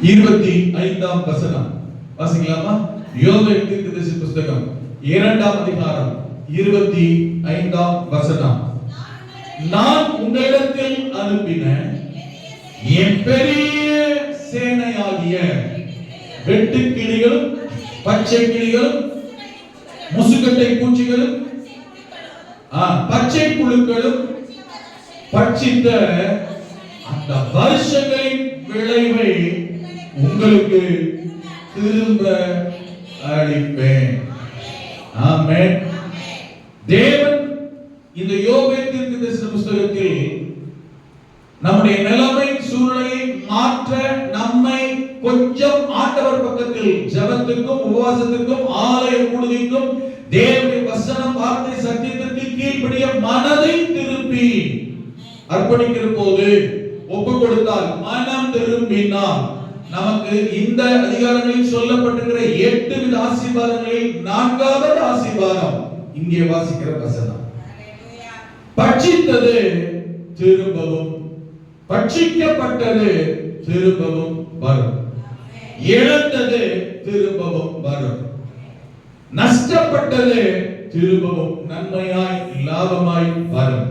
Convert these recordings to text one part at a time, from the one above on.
25ஆம் வசனம் வாசிக்கலாமா? யோவேல் தீர்க்கதரிசி புத்தகம் 2ஆம் அதிகாரம் 25ஆம் வசனம். நான் உங்களிடத்தில் அனுப்பின என் பெரிய சேனையாகிய வெட்டுக்கிளிகளும் பச்சை கிளிகளும் முசுக்கட்டை பூச்சிகளும் பச்சை புழுக்களும் பட்சித்த அந்த வருஷங்களின் விளைவை உங்களுக்கு திரும்ப அளிப்பேன். ஆமென். தேவன் இந்த யோவேல் தீர்க்கதரிசி புத்தகத்தில் நம்முடைய நிலைமை சூழ்நிலையை மாற்ற நம்மை கொஞ்சம் ஆண்டவர் பக்கத்தில் ஜெபத்துக்கும் உபவாசத்துக்கும் ஆலய கூடுகைக்கும் தேவனுடைய வசனம் வார்த்தை சத்தியத்திற்கு கீழ்ப்படிய மனதை திருப்பி அர்ப்பணிக்கிற போது ஒப்பு கொடுத்தால், மனம் திரும்பினால் நமக்கு இந்த அதிகாரங்களில் சொல்லப்பட்டிருக்கிற 8 வித ஆசீர்வாதங்களில் 4வது ஆசீர்வாதம் இங்கே வாசிக்கிற வசனம். பட்சித்தது திரும்பவும், பட்சிக்கப்பட்டது திரும்பவும் வரும், இழந்தது திரும்பவும் வரும், நஷ்டப்பட்டது திரும்பவும் நன்மையாய் லாபமாய் வரும்.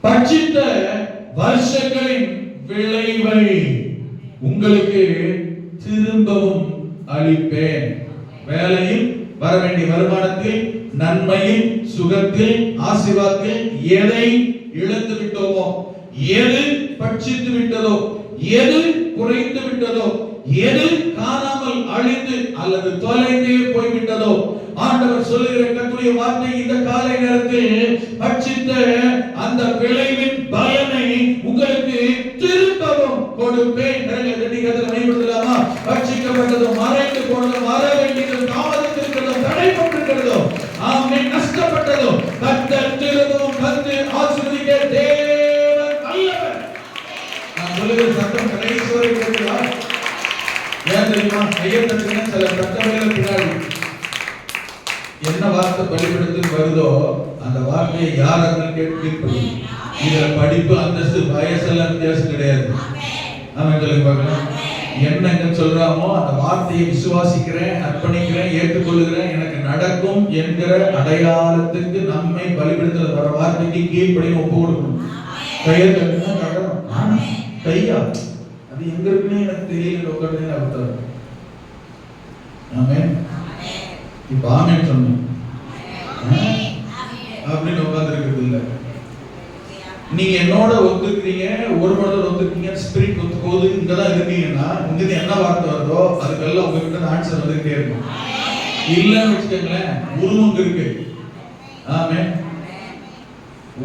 பட்சித்த வருஷங்களின் விளைவை உங்களுக்கு திரும்பவும் அளிப்பேன். வேலையில் வர வேண்டிய வருமானத்தில், நன்மையில், சுகத்தில், ஆசீர்வாதத்தில் எதை இழந்து விட்டோமோ, எது பட்சித்து விட்டதோ, எது குறைந்து விட்டதோ, எது காணாமல் அழிந்து அல்லது தொலைந்தே போய்விட்டதோ, ஆண்டவர் சொல்லுகிற கர்த்தருடைய வார்த்தை இந்த காலை நேரத்தில் பட்சித்த அந்த விளைவின் பலனை உங்களுக்கு திரும்பவும் கொடுப்பேன். மேம்படுத்தலாமா? பட்சிக்கப்பட்டதோ, மறைந்து போனதோ, வர வேண்டியதோ, தாமதத்திற்கிறதோ, தடைப்பட்டிருக்கிறதோ, ஆமென், நஷ்டப்பட்டதோ கர்த்தர் திரும்பவும் வந்து ஆசீர்வதிக்க தேவன் வல்லவர். நான் சொல்லுகிற சத்தம் கடைசி வரை கேட்கிறதா? ஏன் தெரியுமா? கையெழுத்துங்க சில சட்டங்களை பின்னாடி என்ன வார்த்தை பலிபீடத்தில் வருதோ அந்த வார்த்தையை யார் அங்கே கேட்கப்படி. இதுல படிப்பு, அந்தஸ்து, வயசெல்லாம் வித்தியாசம் கிடையாது. ஆமென் சொல்லுங்க பார்க்கலாம். என்னங்க சொல்றாமோ அந்த வார்த்தையை விசுவாசிக்கிறேன், அர்ப்பணிக்கிறேன், ஏற்றுக்கொள்கிறேன், எனக்கு நடக்கும் என்கிற அடையாளத்துக்கு நம்மை பலிபீடத்தில் வர வார்த்தைக்கு கீழ்ப்படியும் ஒப்பு கொடுக்கணும். கையெழுத்துனா நடக்கணும். கையா அது எங்க இருக்குன்னு எனக்கு தெரியல. உட்காந்து அர்த்தம். ஆமென். இப்ப ஆமென் சொன்னேன் அப்படின்னு உட்கார்ந்து இருக்கிறது இல்ல. நீங்க என்னோட ஒத்துக்கிறீங்க, ஒரு மனதோட ஒத்துக்கிறீங்க, ஸ்பிரிட் ஒத்துக்கோது, இங்கதான் இருக்கீங்கன்னா இங்க என்ன வார்த்தை வருதோ அதுக்கெல்லாம் உங்ககிட்ட ஆன்சர் வந்துகிட்டே இருக்கும். இல்லன்னு வச்சுக்கோங்களேன், உருவங்க இருக்கு. ஆமென்.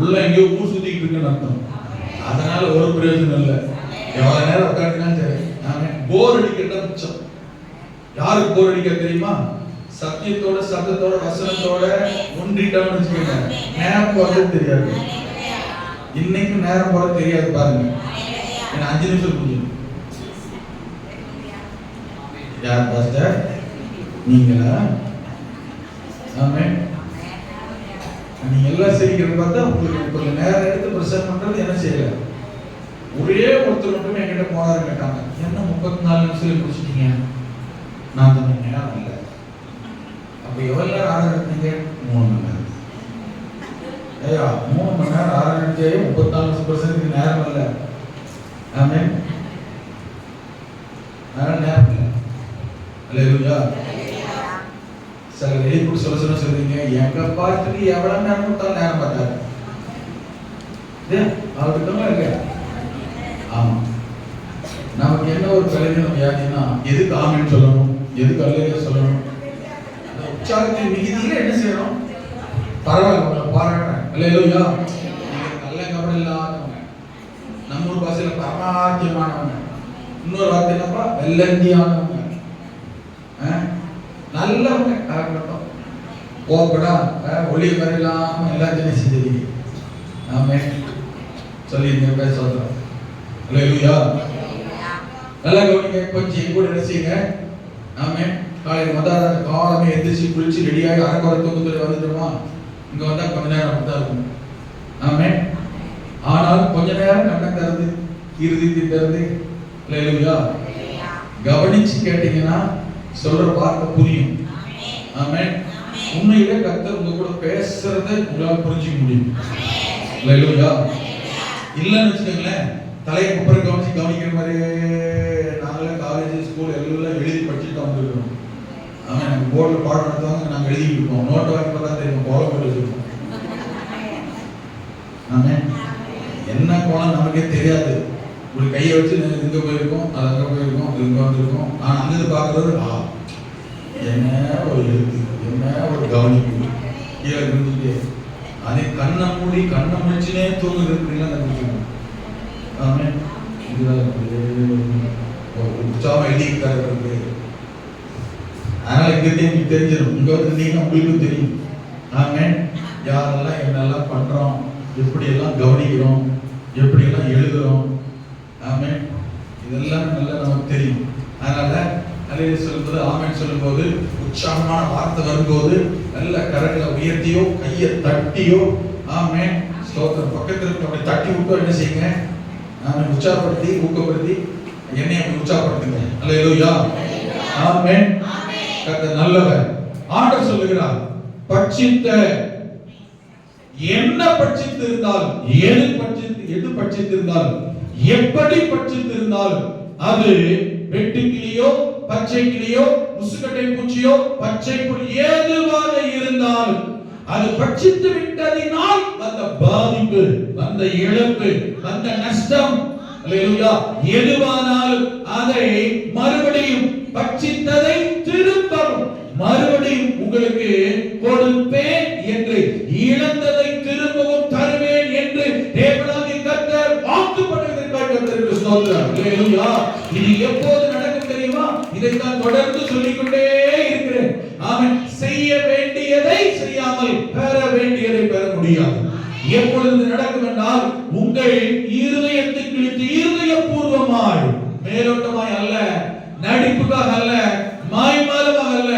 உள்ள எங்கேயோ ஊர் சுத்திக்கிட்டு இருக்குன்னு அர்த்தம். அதனால ஒரு பிரயோஜனம் இல்லை. எவ்வளவு நேரம் உட்காந்துனா சரி. ஆமென். போர் அடிக்கிறதா மிச்சம். யாருக்கு போர் அடிக்க தெரியுமா? சத்தியத்தோட, சத்தத்தோட, வசனத்தோட ஒன்றிட்டோம்னு வச்சுக்கோங்க, நேரம் போறது தெரியாது. இன்னைக்கு நேரம் போறது தெரியாது. பாருங்க, என்ன 5 நிமிஷம் புரியும். யார் பாஸ்டர்? நீங்களா? ஆமென். நீங்க எல்லாம் சிரிக்கிறது பார்த்தா உங்களுக்கு கொஞ்சம் நேரம் எடுத்து பிரசன்ட் பண்றது என்ன செய்யல. ஒரே ஒருத்தர் மட்டுமே என்கிட்ட போனாரு, கேட்டாங்க, என்ன 34 நிமிஷத்துல முடிச்சிட்டீங்க? நான் சொன்ன நேரம் இல்லை. அப்ப எவ்வளவு நேரம் ஆர்டர் எடுத்தீங்க? 3 மணி நேரம். ஐயா 3 மணி நேரம் ஆர்டர் எடுத்தே 34% நேரம் இல்லை. ஆமென். நேரம் இல்லை. அல்லேலூயா. சில வெளிப்பூர் சொல்றீங்க, எங்க பார்த்துட்டு எவ்வளவு நேரம் கொடுத்தாலும் நேரம் பார்த்தாரு. அவர்கிட்ட இருக்க. ஆமா, நமக்கு என்ன ஒரு பலவீனம் வியாதினா, எதுக்கு ஆமென் சொல்லணும், எதுக்கு அல்லேலூயா சொல்லணும்? உற்சாகத்தின் மிகுதியில என்ன செய்யணும்? பரவாயில்ல, உங்களை பாராட்டுறேன், அல்லேலூயா. நீங்க நல்ல கவலை இல்லாதவங்க, நம்ம ஊர் பாஷையில பரமாத்தியமானவங்க, இன்னொரு வார்த்தை என்னப்பா, வெள்ளந்தியானவங்க, நல்லவங்க. காரணம் கோபடா ஒளி வரையில்லாம எல்லாத்தையும் செஞ்சிருக்கீங்க. ஆமென். சொல்லி பேச சொல்றேன். அல்லேலூயா. நல்லா கவனிங்க. கொஞ்சம் கூட நினைச்சீங்க. ஆமென். காலையில் வந்தால் காலமே எந்திரிச்சு குளிச்சு ரெடியாகி அரைக்குறை தூக்கத்தில் வந்துட்டோமா, இங்கே வந்தால் கொஞ்ச நேரம் அப்படி தான் இருக்கும். ஆமென். ஆனால் கொஞ்ச நேரம் கண்ணை திறந்து இருதயத்தை திறந்து அல்லேலூயா கவனிச்சு கேட்டீங்கன்னா சொல்ற வார்த்தை புரியும். ஆமென். உண்மையிலே கர்த்தர் உங்க கூட பேசுறதை உங்களால புரிஞ்சுக்க முடியும். அல்லேலூயா. இல்லன்னு வச்சுக்கோங்களேன், தலையை குப்புற கவனிக்கிற மாதிரியே நாங்களே காலேஜ் ஸ்கூல் எல்லாம் எழுதி படிச்சுட்டு தான் வந்துருக்கோம். ஆமாம், எனக்கு போர்டில் பாடம் நடத்துவாங்க, நாங்கள் எழுதிட்டு இருக்கோம். நோட்டை வாங்கி பார்த்தா தெரியும், கோலம் போட்டு வச்சுருக்கோம். ஆமாம், என்ன கோலம் நமக்கே தெரியாது. ஒரு கையை வச்சு இங்கே போயிருக்கோம், அது அங்கே போயிருக்கோம், இங்கே வந்திருக்கோம். ஆனால் அங்கிருந்து பார்க்குறது என்ன ஒரு எழுத்து, என்ன ஒரு கவனிப்பு கீழே இருந்துட்டு அதை கண்ணை மூடி கண்ணை முடிச்சுனே தூங்குறதுலாம் நினைச்சிருக்கோம். ஆமாம், இதுதான் உற்சாகம் எழுதிக்கிட்டாரு. அதனால இங்கே உங்களுக்கு தெரிஞ்சிடும், இங்கே வந்திருந்தீங்கன்னா உங்களுக்கும் தெரியும். ஆமாம், யாரெல்லாம் என்னெல்லாம் பண்ணுறோம், எப்படியெல்லாம் கவனிக்கிறோம், எப்படியெல்லாம் எழுதுகிறோம். ஆமாம், இதெல்லாம் நல்லா நமக்கு தெரியும். அதனால அல்லேலூயா சொல்லும்போது, ஆமென் சொல்லும்போது, உற்சாகமான வார்த்தை வரும்போது நல்ல கரங்களை உயர்த்தியோ கையை தட்டியோ, ஆமென் ஸ்தோத்திரம், பக்கத்தில் அப்படி தட்டி விட்டோ என்ன செய்யுங்க, ஆமென் உற்சாகப்படுத்தி ஊக்கப்படுத்தி என்னை அப்படி உற்சாகப்படுத்துங்க. அல்லேலூயா. ஆமென். கர்த்தர் நல்லவர். ஆண்டவர் சொல்லுகிறார், பட்சித்த என்ன பட்சித்திருந்தால், எது பட்சித்திருந்தால், எப்படி பட்சித்திருந்தால், அது வெட்டுக்கிளியோ பச்சை கிளியோ முசுக்கட்டை பூச்சியோ பச்சை புல் ஏதுவாக இருந்தால், அது பட்சித்து விட்டதினால் வந்த பாதிப்பு, வந்த இழப்பு, வந்த நஷ்டம், அல்லேலூயா, எதுவானாலும் அதை மறுபடியும் பட்சித்ததை திரும்பவும் மறுபடியும் உங்களுக்கு கொடுப்பேன் என்று, இழந்ததை திரும்பவும் தருவேன் என்று தேவனாகிய கர்த்தர் வாக்கு பண்ணுவதற்காக கர்த்தருக்கு ஸ்தோத்திரம். அல்லேலூயா. இது எப்போது நடக்கும் தெரியுமா? இதைத்தான் தொடர்ந்து சொல்லிக்கொண்டே இருக்கிறேன். ஆமென். செய்ய வேண்டியதை செய்யாமல் பெற வேண்டியதை பெற முடியாது. எப்பொழுது நடக்கும் என்றால், உங்கள் இருதயத்துக்கு இருதயபூர்வமாய், மேலோட்டமாய் அல்ல, நடிப்புக்காக அல்ல, மாய்மாலமாக அல்ல,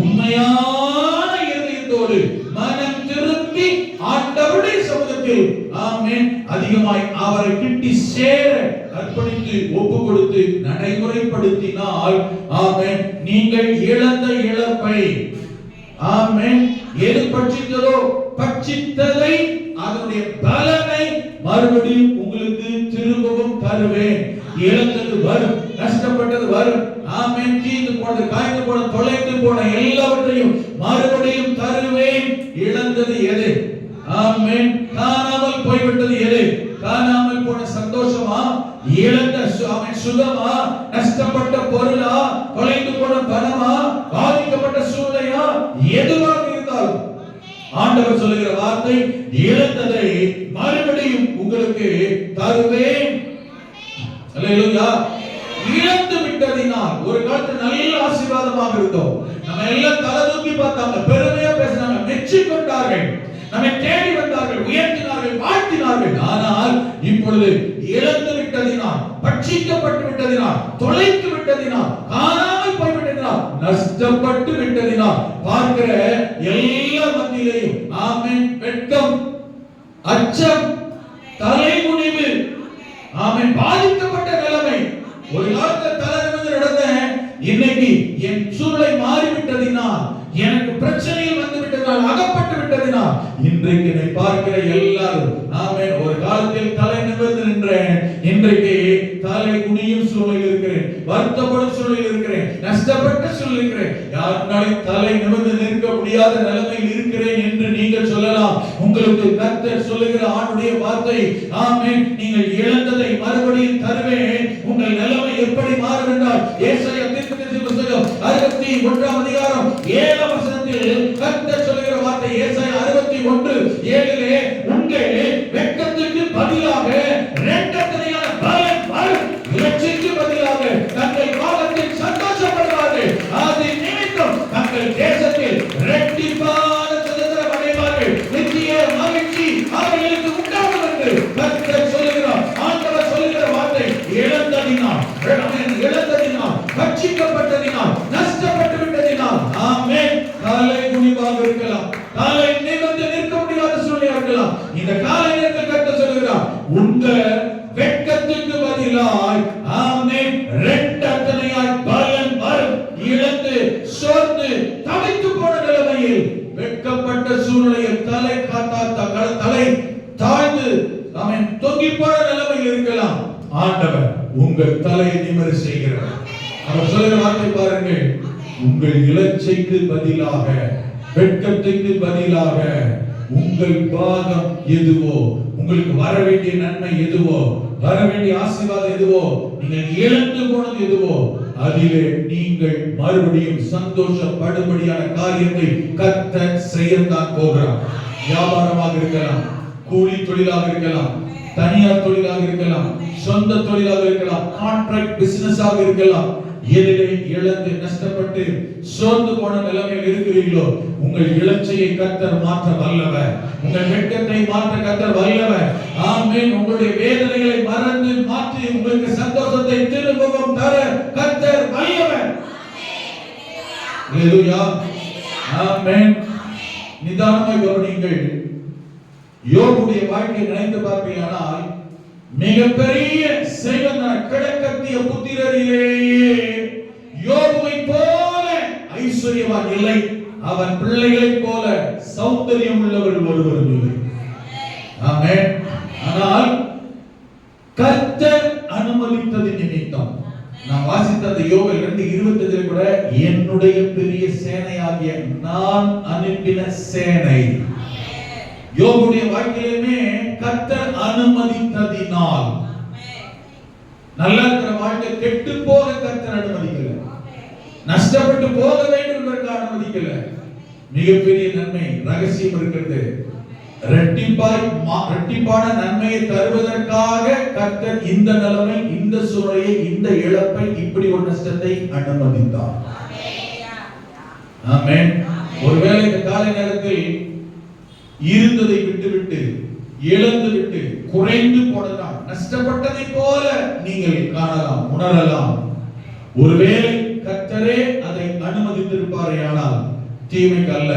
உண்மையான இருதயத்தோடு மனம் திரும்பி ஆண்டவருடைய சமூகத்தில், ஆமென், அதிகமாய் அவரை கிட்டி சேர அர்ப்பணித்து ஒப்பு கொடுத்து நடைமுறைப்படுத்தினால், ஆமென், நீங்கள் இழந்த இழப்பை, ஆமென், எது பட்சித்ததோ பட்சித்ததை, அதனுடைய பலனை மறுபடியும் உங்களுக்கு திரும்பவும் தருவேன். இழந்தது வரும், நஷ்டப்பட்டது வரும், ஆமென், தீர்ந்து போனது, காய்ந்து போன, தொலைந்து போன எல்லாவற்றையும் மறுபடியும் தருவேன். இழந்தது எது? ஆமென், காணாமல் போய்விட்டது எது? காணாமல் போன சந்தோஷமா, இழந்த சுகமா, நஷ்டப்பட்ட பொருளா, தொலைந்து போன பணமா, பாதிக்கப்பட்ட சூழ்நிலையா, எதுவாக இருந்தாலும் ஆண்டவர் சொல்லுகிற வார்த்தை, இழந்ததை மறுபடியும் உங்களுக்கு தருவேன். அல்லேலூயா. இழந்து விட்டதினால், ஒரு காலத்துல நல்ல ஆசீர்வாதமாக இருந்தோம், நம்ம எல்லாம் தலை தூக்கி பார்த்தாங்க, பெருமையா பேசினாங்க, மெச்சிக்கொண்டார்கள், நம்மை தேடி வந்தார்கள், உயர்த்தினார்கள், வாழ்த்தினார்கள். ஆனால் இப்பொழுது இழந்து விட்டதினால், பட்சிக்கப்பட்டு விட்டதினால், தொலைத்து விட்டதினால், காணாமல் போய்விட்டதினால், நஷ்டப்பட்டு விட்டதினால் பார்க்கிற எல்லா மத்தியிலையும், ஆமென், வெட்கம், அச்சம், தலைகுனிவு, ஆமென், பாதிக்கப்பட்ட நிலைமை. ஒரு காலத்தில் தலை நிமிர்ந்து நடந்தேன், இன்னைக்கு என் சூழலை மாறிவிட்டதினால், எனக்கு பிரச்சனையில் வந்து விட்டதினால், அகப்பட்டு விட்டதினால், இன்றைக்கு என்னை பார்க்கிற எல்லாரும், ஆமென், ஒரு காலத்தில் தலை நிமிர்ந்து நின்றேன், இன்றைக்கு தலை குனியும் சூழலில் இருக்கிறேன், வருத்தப்படும் சூழலில் இருக்கிறேன், நஷ்டப்பட்ட சூழலில் இருக்கிறேன். யாருனாலும் தலை நிமிர்ந்து நிற்க முடியாத நிலைமையில் இருக்கிறேன் என்று நீங்கள் சொல்லலாம். உங்களுக்கு கர்த்தர் சொல்லுகிற ஆண்டுடைய வார்த்தை, ஆமென், நீங்கள் இழந்ததை மறுபடியும் தருவேன். உங்கள் நிலைமை எப்படி மாறும் என்றால், ஏசாயா தீர்க்கதரிசி புத்தகம் 61ஆம் அதிகாரம் 7ஆம் வசனத்தில் கர்த்தர் சொல்லுகிற வார்த்தை, ஏசாயா 61:7, உங்கள் வெட்கத்துக்கு பதிலாக இரட்டத்தனையான பலன் வரும், இலட்சிக்கு பதிலாக தங்கள் காலத்தில் சந்தோஷப்படுவார்கள், அது நிமித்தம் தங்கள் தேசத்தில் இரட்டிப்பான சுதந்திரம் அடைவார்கள், நித்திய மகிழ்ச்சி அவர்களுக்கு உண்டாகும் என்று கர்த்தர் சொல்லுகிறார். ஆண்டவர் சொல்லுகிற வார்த்தை, இழந்ததினால், பட்சிக்கப்பட்டதினால், நஷ்டப்பட்டு விட்டதினால், ஆமென், காலை குனிவாக இருக்கலாம், காலை நிமிர்ந்து நிற்க முடியாத சூழ்நிலை இருக்கலாம். இந்த காலை நேரத்தில் கர்த்தர் சொல்லுகிறார், உங்க வெட்கத்துக்கு பதிலாய், ஆமென், இரட்டத்தனையாய் உங்கள் தலையை நிமிர செய்கிறார். அவர் சொல்லுகிற வார்த்தை பாருங்கள், உங்கள் இலச்சைக்கு பதிலாக, வெட்கத்துக்கு பதிலாக உங்கள் பாகம் எதுவோ, உங்களுக்கு வர வேண்டிய நன்மை எதுவோ, வர வேண்டிய ஆசீர்வாதம் எதுவோ, நீங்கள் இழந்து போனது எதுவோ, அதிலே நீங்கள் மறுபடியும் சந்தோஷப்படும்படியான காரியத்தை கர்த்தர் செய்யத்தான் போகிறார். வியாபாரமாக இருக்கலாம், கூலி தொழிலாக இருக்கலாம், தனியார் தொழிலாக இருக்கலாம், சொந்த தொழிலாக இருக்கலாம், கான்ட்ராக்ட் பிசினஸாக இருக்கலாம். எதிலே இழந்து நஷ்டப்பட்டு சோர்ந்து போன நிலைமையில் இருக்கிறீர்களோ, உங்கள் இலச்சையை கர்த்தர் மாற்ற வல்லவர், உங்கள் வெட்கத்தை மாற்ற கர்த்தர் வல்லவர். ஆமென். உங்களுடைய வேதனைகளை மறந்து மாற்றி உங்களுக்கு சந்தோஷத்தை திரும்பவும் தர கர்த்தர் வல்லவர். ஹalleluya. ஆமென். நிதானமாய் கவனியுங்கள். யோபுடைய வாழ்க்கையை நினைத்து பார்ப்பீர்களானால், மிகப்பெரிய செல்வந்தன கிழக்கத்திய புத்திரரிலேயே யோபுவை போல ஐஸ்வர்யவான் இல்லை, அவன் பிள்ளைகளைப் போல சௌந்தரியம் உள்ளவர் ஒருவரும் இல்லை. ஆமென். ஆனால் கர்த்தர் அனுமதித்தது நிமித்தம், நான் வாசித்த அந்த யோபு 2:25 கூட, என்னுடைய பெரிய சேனையாகிய நான் அனுப்பின சேனை. யோபுடைய வாழ்க்கையிலுமே கர்த்தர் அனுமதித்ததினால், நல்லா இருக்கிற வாழ்க்கை கெட்டு போக கர்த்தர் அனுமதிக்கல, நஷ்டப்பட்டு போக வேண்டும் என்பதற்கு அனுமதிக்கல. மிகப்பெரிய நன்மை ரகசியம் இருக்கிறது. இரட்டிப்பான நன்மையை தருவதற்காக கர்த்தர் இந்த நிலைமை, இந்த சூழ்நிலையை, இந்த இழப்பை, இப்படி ஒரு நஷ்டத்தை அனுமதித்தார். ஆமென். ஒருவேளை இந்த காலை நேரத்தில் இருந்ததை விட்டுவிட்டு, இழந்துவிட்டு, குறைந்து போனதால் நஷ்டப்பட்டதை போல நீங்கள் காணலாம், உணரலாம். ஒருவேளை கர்த்தரே அதை அனுமதித்திருப்பாரேயானால், தீமைக்கு அல்ல,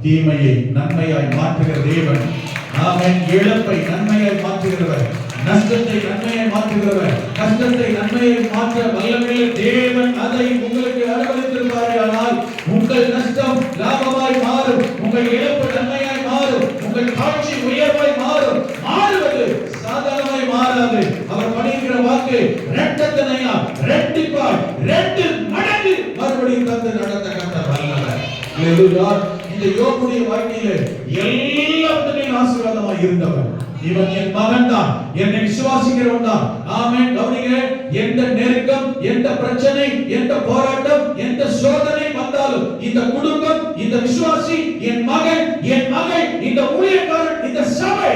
தீமையை நன்மையாய் மாற்றுகிற தேவன். ஆமென். இழப்பை நன்மையாய் மாற்றுகிறவர், நஷ்டத்தை நன்மையாய் மாற்றுகிறவர், கஷ்டத்தை நன்மையாய் மாற்ற வல்லமையுள்ள தேவன் அதை உங்களுக்கு அனுமதித்திருப்பாரேயானால், உங்கள் நஷ்டம் லாபமாய் மாறும், உங்கள் இழப்பு நன்மையாய் மாறும், உங்கள் தாழ்ச்சி உயர்வாய் மாறும். மாறுவது சாதாரணமாய் மாறாது. அவர் பணிகிற வாக்கு இரட்டத்தனையா, இரட்டிப்பாய், 2 மடங்கு மறுபடியும் தந்து நடத்த கர்த்தர் வல்லவர். ஹalleluya. இந்த யோபுடைய வாழ்க்கையிலே எல்லாவற்றிலும் ஆசீர்வாதமாய் இருந்தவர். இவன் என் மகன் தான், என்னை விசுவாசிக்கிறவன் தான். ஆமென். கவனிங்க, எந்த நெருக்கம், எந்த பிரச்சனை, எந்த போராட்டம், எந்த சோதனை வந்தாலும் இந்த குடும்பம், இந்த விசுவாசி, என் மகன், என் மகள், இந்த ஊழியக்காரன், இந்த சபை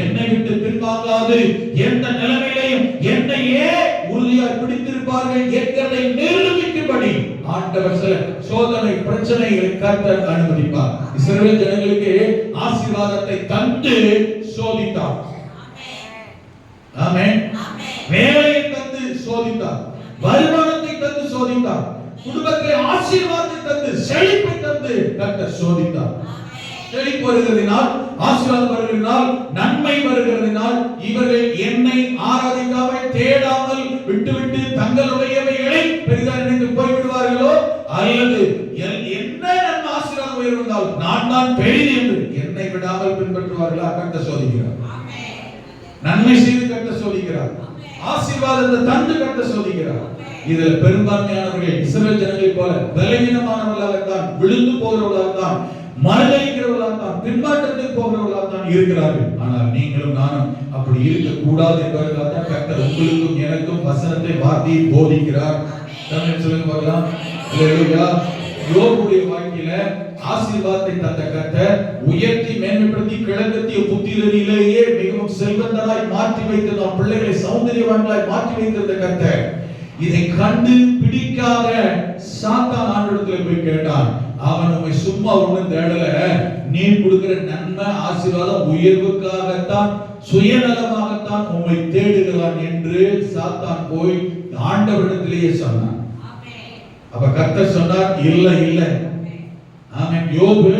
என்னை விட்டு பின்வாங்காது. எந்த நிலைமையிலையும் என்னையே உறுதியாய் பிடித்திருப்பார்கள் என்கிறதை நிரூபிக்கும்படி ஆண்டவர் சில சோதனை பிரச்சனைகளை கர்த்தர் அனுமதிப்பார். இஸ்ரவேல் ஜனங்களுக்கு ஆசீர்வாதத்தை தந்து சோதித்தார். ஆமென். வேலையை தந்து சோதித்தார், வருமானத்தை தந்து சோதித்தார், குடும்பத்தை ஆசீர்வாதத்தை தந்து, செழிப்பை தந்து கர்த்தர் சோதித்தார். செழிப்பு வருகிறதினால், ஆசீர்வாதம் வருகிறதினால், நன்மை வருகிறதினால் இவர்கள் என்னை ஆராதிக்காமல், தேடாமல் விட்டுவிட்டு தங்களுடையவைகளை பெரிதாக நினைத்து போய்விடுவார்களோ, அல்லது என்ன நன்மை ஆசீர்வாதம் உயர்ந்தால் நான் தான் பெரிது என்று என்னை விடாமல் பின்பற்றுவார்களா கர்த்தர் சோதிக்கிறார். நன்மை செய்து கர்த்தர் சோதிக்கிறார், ஆசீர்வாதத்தை தந்து கர்த்தர் சோதிக்கிறார். இதுல பெரும்பான்மையானவர்கள் இஸ்ரவேல் ஜனங்களைப் போல பலவீனமானவர்களாகத்தான், விழுந்து போகிறவர்களாகத்தான், மறுதலிக்கிறவர்களாகத்தான், பின்மாற்றத்துக்கு போகிறவர்களாகத்தான் இருக்கிறார்கள். ஆனால் நீங்களும் நானும் அப்படி இருக்க கூடாது என்பதற்காக கர்த்தர் உங்களுக்கும் எனக்கும் வசனத்தை வார்த்தையை போதிக்கிறார். தமிழ் சொல்லுங்க பார்க்கலாம். ஹalleluya. யோபுடைய வாழ்க்கையில ஆசீர்வாதத்தை தந்த கர்த்தர் உயர்த்தி மேன்மைப்படுத்தி கிழக்கத்திய புத்திரரிலேயே மிகவும் செல்வந்தராய் மாற்றி வைத்த பிள்ளைகளை சௌந்தரியவான்களாய் மாற்றி வைத்திருந்த கர்த்தர் இதை கண்டு பிடிக்காத சாத்தான் ஆண்டவரிடத்தில் போய் கேட்டான். அவன் உம்மை சும்மா ஒண்ணும் தேடல, நீ கொடுக்கிற நன்மை ஆசீர்வாதம் உயர்வுக்காகத்தான், சுயநலமாகத்தான் உம்மை தேடுகிறான் என்று சாத்தான் போய் ஆண்டவரிடத்திலேயே சொன்னான். அப்ப கர்த்தர் சொன்னார், இல்ல இல்ல. ஆமென். யோபு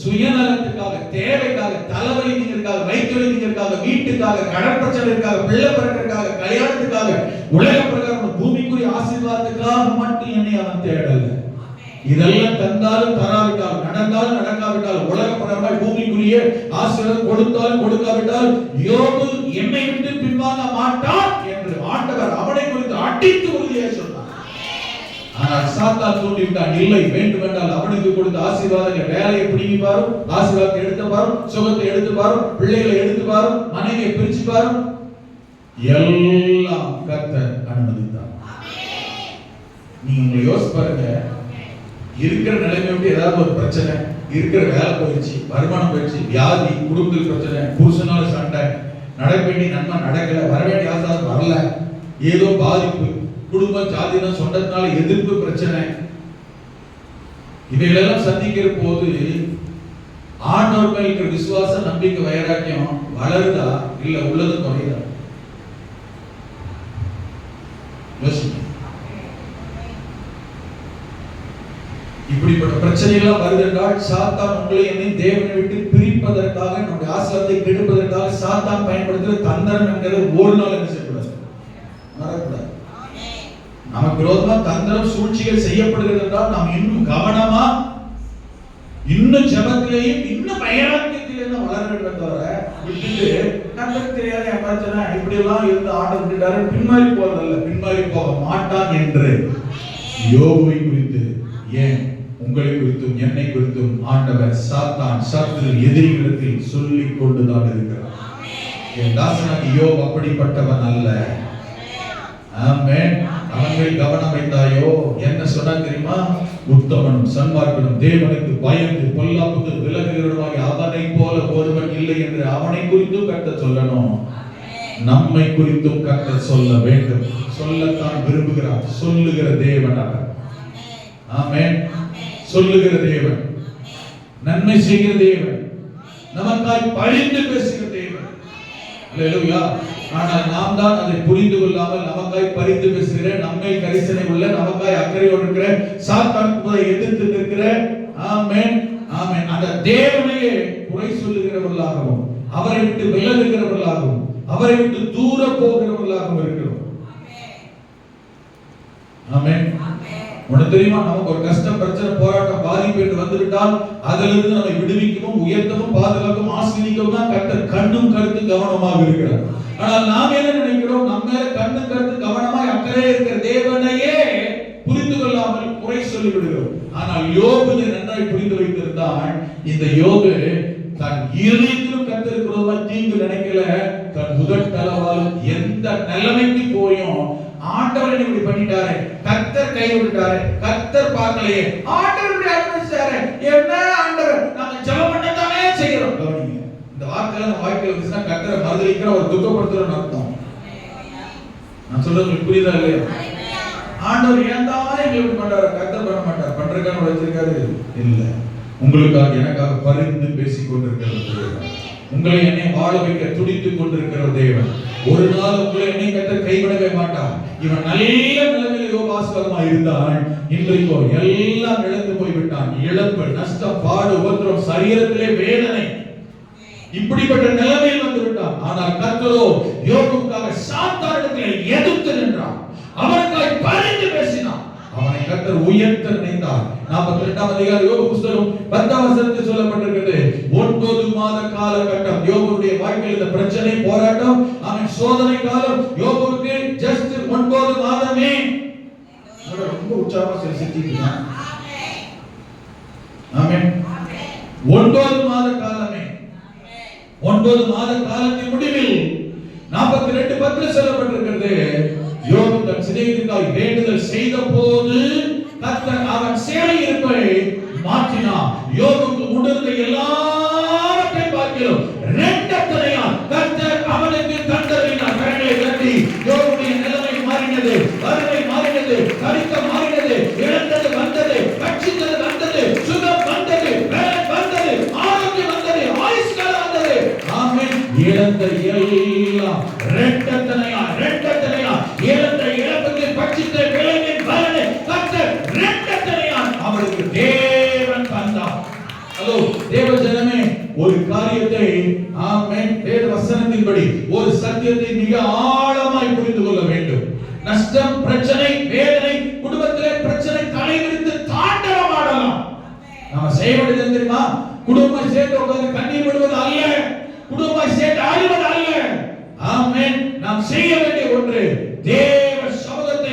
சுயநலத்துக்காக, தேவைக்காக, தலைவலிக்காக, வயிற்றுவலிக்காக, வீட்டுக்காக, கடன் பிரச்சனைக்காக, பிள்ளை பிறக்கிறதுக்காக, கல்யாணத்துக்காக, உலக பிரகாரம் பூமிக்குரிய ஆசீர்வாதத்துக்காக மட்டும் என்னை அவன் தேடல. இதெல்லாம் தந்தாலும் தராவிட்டாலும், நடந்தாலும் நடக்காவிட்டாலும், உலக பிரகாரமாய் பூமிக்குரிய ஆசீர்வாதம் கொடுத்தாலும் கொடுக்காவிட்டால் யோபு என்னை விட்டு பின்வாங்க மாட்டான் என்று ஆண்டவர் அவனை குறித்து அடித்து உறுதியாக சொன்னான். ஆனால் சாத்தான் தூண்டிவிட்டான். இல்லை, வேண்டுமென்றால் அவனுக்கு கொடுத்த ஆசீர்வாதங்கள், வேலையை பிடிங்கி பாரு, ஆசீர்வாதத்தை எடுத்து பாரு, சுகத்தை எடுத்து பாரு, பிள்ளைகளை எடுத்து பாரு, மனைவியை பிரிச்சு பாரு, எல்லாம் கர்த்தர் அனுமதித்தார். நீங்க யோசிச்சு பாருங்க, இருக்கிற நிலைமை விட்டு ஏதாவது ஒரு பிரச்சனை, இருக்கிற வேலை போயிடுச்சு, வருமானம் போயிடுச்சு, வியாதி, குடும்பத்தில் பிரச்சனை, புருஷனால சண்டை, நடக்க வேண்டிய நன்மை நடக்கல, வர வேண்டிய ஆசாரம் வரல, ஏதோ பாதிப்பு, குடும்பம் ஜாதிதான் சொந்தத்தினால எதிர்ப்பு பிரச்சனை, இவைகளெல்லாம் சந்திக்கிற போது ஆண்டவர் மேல் இருக்கிற விசுவாச நம்பிக்கை வைராக்கியம் வளருதா இல்ல உள்ளது குறையுதா? யோசிங்க. இப்படிப்பட்ட பிரச்சனைகள் வருது என்றால் சாத்தான் உங்களை என்னை தேவனை விட்டு பிரிப்பதற்காக, நம்முடைய ஆசீர்வாதத்தை கெடுப்பதற்காக சாத்தான் பயன்படுத்துகிற தந்திரம் என்கிறது ஒரு நாள் என்ன செய்யக்கூடாது, மறக்கக்கூடாது. நமக்கு விரோதமா தந்திரம் சூழ்ச்சிகள் செய்யப்படுகிறது என்றால் நாம் இன்னும் கவனமா, இன்னும் ஜெபத்திலேயும் இன்னும் வைராக்கியத்திலேயும் வளர வேண்டும். தவிர விட்டுட்டு நமக்கு தெரியாத என் பிரச்சனை இப்படி எல்லாம் இருந்து ஆண்டவர் விட்டுட்டாரு பின்மாறி போறதல்ல. பின்மாறி போக மாட்டான் என்று யோபுவை குறித்து, ஏன் உங்களை குறித்தும் என்னை குறித்தும் ஆண்டவர் சாத்தான் சத்துரு எதிரிகளிடத்தில் சொல்லிக் கொண்டுதான் இருக்கிறார். என் தாசனாகிய யோபு அப்படிப்பட்டவன் அல்ல. ஆமென். அவன் கவனம் வைத்தாயோ என்ன சொன்னா தெரியுமா? உத்தமனும் சன்மார்க்கனும் தேவனுக்கு பயந்து பொல்லாப்புக்கு விலகுகிறவனாகிய அவனை போல ஒருவன் இல்லை என்று அவனை குறித்தும் கர்த்தர் சொல்லணும். நம்மை குறித்தும் கர்த்தர் சொல்ல வேண்டும். சொல்லத்தான் விரும்புகிறார். சொல்லுகிற தேவன் அவர். ஆமென். சொல்லுகிற தேவன், நன்மை செய்கிற தேவன், நமக்காய் பரிந்து பேசுகிற தேவன். அல்லேலூயா. ஆனால் நாம் தான் அதை புரிந்து கொள்ளாமல் நமக்காய் பரிந்து பேசுகிற, நம்மை கரிசனை உள்ள, நமக்காய் அக்கறையோடு இருக்கிற, சாத்தானுக்கு எதிர்த்து நிற்கிற, ஆமென் ஆமென், அந்த தேவனையே குறை சொல்லுகிறவர்களாகவும், அவரை விட்டு விலகுகிறவர்களாகவும், அவரை விட்டு தூர போகிறவர்களாகவும் இருக்கிறோம். ஆமென். உனக்கு தெரியுமா, நமக்கு ஒரு கஷ்டம், பிரச்சனை, போராட்டம், பாதிப்பு என்று வந்துவிட்டால் அதிலிருந்து நம்மை விடுவிக்கவும், உயர்த்தவும், பாதுகாக்கவும், ஆசீர்வதிக்கவும் தான் கர்த்தர் கண்ணும் கருத்து கவனமாக இருக்கிறார். ஆனால் நாம் என்ன நினைக்கிறோம்? நம்ம கண்ணும் கருத்து கவனமாய் அக்கறை இருக்கிற தேவனையே புரிந்து கொள்ளாமல் குறை சொல்லி விடுகிறோம். ஆனால் யோபு நன்றாய் புரிந்து வைத்திருந்தால், இந்த யோபு தன் இருதயத்திலும் கர்த்தருக்கு விரோதமாக தீங்கு நினைக்கல. தன் முதற்தளவாலும் எந்த நிலைமைக்கு போயும் ஆண்டவர் இப்படி பண்ணிட்டாரு, கர்த்தர் கை விட்டுட்டாரு, கர்த்தர் பார்க்கலையே, ஆண்டவர் இப்படி அனுமதிச்சாரு, என்ன ஆண்டவர் நாம ஜெபம் பண்ணதானே செய்யறோம். கவனிங்க, இந்த வார்த்தையில நம்ம வாழ்க்கையில வந்துச்சுன்னா கர்த்தரை மறுதலிக்கிற ஒரு துக்கப்படுத்துறோம்னு அர்த்தம். நான் சொல்றது உங்களுக்கு புரியுதா இல்லையா? ஆண்டவர் ஏன் தான் எங்களை இப்படி பண்றாரு? கர்த்தர் பண்ண மாட்டார். பண்றதுக்கான வச்சிருக்காரு இல்ல. உங்களுக்காக எனக்காக பரிந்து பேசிக் கொண்டிருக்கிற உங்களை என்னை வாழ வைக்க துடித்துக் கொண்டிருக்கிற தேவன். ஒரு நாள் உங்களை என்னை கர்த்தர் கைவிடவே மாட்டார். இவன் நல்ல நிலைமையில யோபு ஆசீர்வாதமா இருந்தான். இன்றைக்கோ எல்லாம் இழந்து போய்விட்டான். இழப்பு, நஷ்டம், பாடு, உபத்திரம், சரீரத்திலே வேதனை, இப்படிப்பட்ட நிலைமையில் வந்து விட்டான். ஆனால் கர்த்தரோ யோபுவுக்காக சாத்தானிடத்திலே எதிர்த்து நின்றார். அவனுக்காய் பரிந்து பேசினார். அவனை கர்த்தர் உயர்த்த நினைத்தார். 42ஆம் அதிகாரம் யோபு புத்தகம் 10ஆம் வசனத்தில் சொல்லப்பட்டிருக்கிறது. 9 மாத காலகட்டம் யோபுவுடைய வாழ்க்கையில் இந்த பிரச்சனை, போராட்டம், அவன் சோதனை காலம் யோபுவுக்கு ஜஸ்ட் 9 மாதமே. ரொம்ப உற்சாகமா சிரிச்சிட்டீங்க. ஆமென். 9 மாத காலமே. 9 மாத காலத்தின் முடிவில் 42:10 சொல்லப்பட்டிருக்கிறது. யோபு தன் சிநேகிதனுக்காய் வேண்டுதல் செய்த போது கர்த்தர் அவன் சிறையிருப்பை மாற்றினார். யோபுக்கு முன்னிருந்த எல்லாவற்றையும் பார்க்கிறோம். இரண்டத்தனையால் கர்த்தர் அவனுக்கு தந்தரினார். கரங்களை தட்டி யோபுடைய நிலைமை மாறினது, வறுமை மாறினது, கடிதம் மாறினது, இழந்தது வந்தது, கட்சித்தது வந்தது, சுகம் வந்தது, வேலை வந்தது, ஆரோக்கியம் வந்தது, ஆயுஷ்காலம் வந்தது. ஆமென். இழந்த எல்லாம் இரண்டத்தனையால் இழந்த இழப்புக்கு பட்சித்த விளைவின் பலனை கர்த்தர் இரண்டத்தனையால் அவருக்கு தேவன் தந்தார். ஹலோ தேவ ஜனமே, ஒரு காரியத்தை ஆமென் வேத வசனத்தின்படி ஒரு சத்தியத்தை மிக ஆழமாய் புரிந்து கொள்ள வேண்டும். நஷ்டம், பிரச்சனை, வேதனை, குடும்பத்திலே பிரச்சனை தலைவிரித்து தாண்டவம் ஆடலாம். நாம செய்ய வேண்டியது தெரியுமா? குடும்பம் சேர்ந்து உட்கார்ந்து கண்ணீர் விடுவது அல்ல, குடும்பம் சேர்ந்து அழுவது அல்ல. ஆமென். நாம் செய்ய வேண்டிய ஒன்று, தேவ சமூகத்தை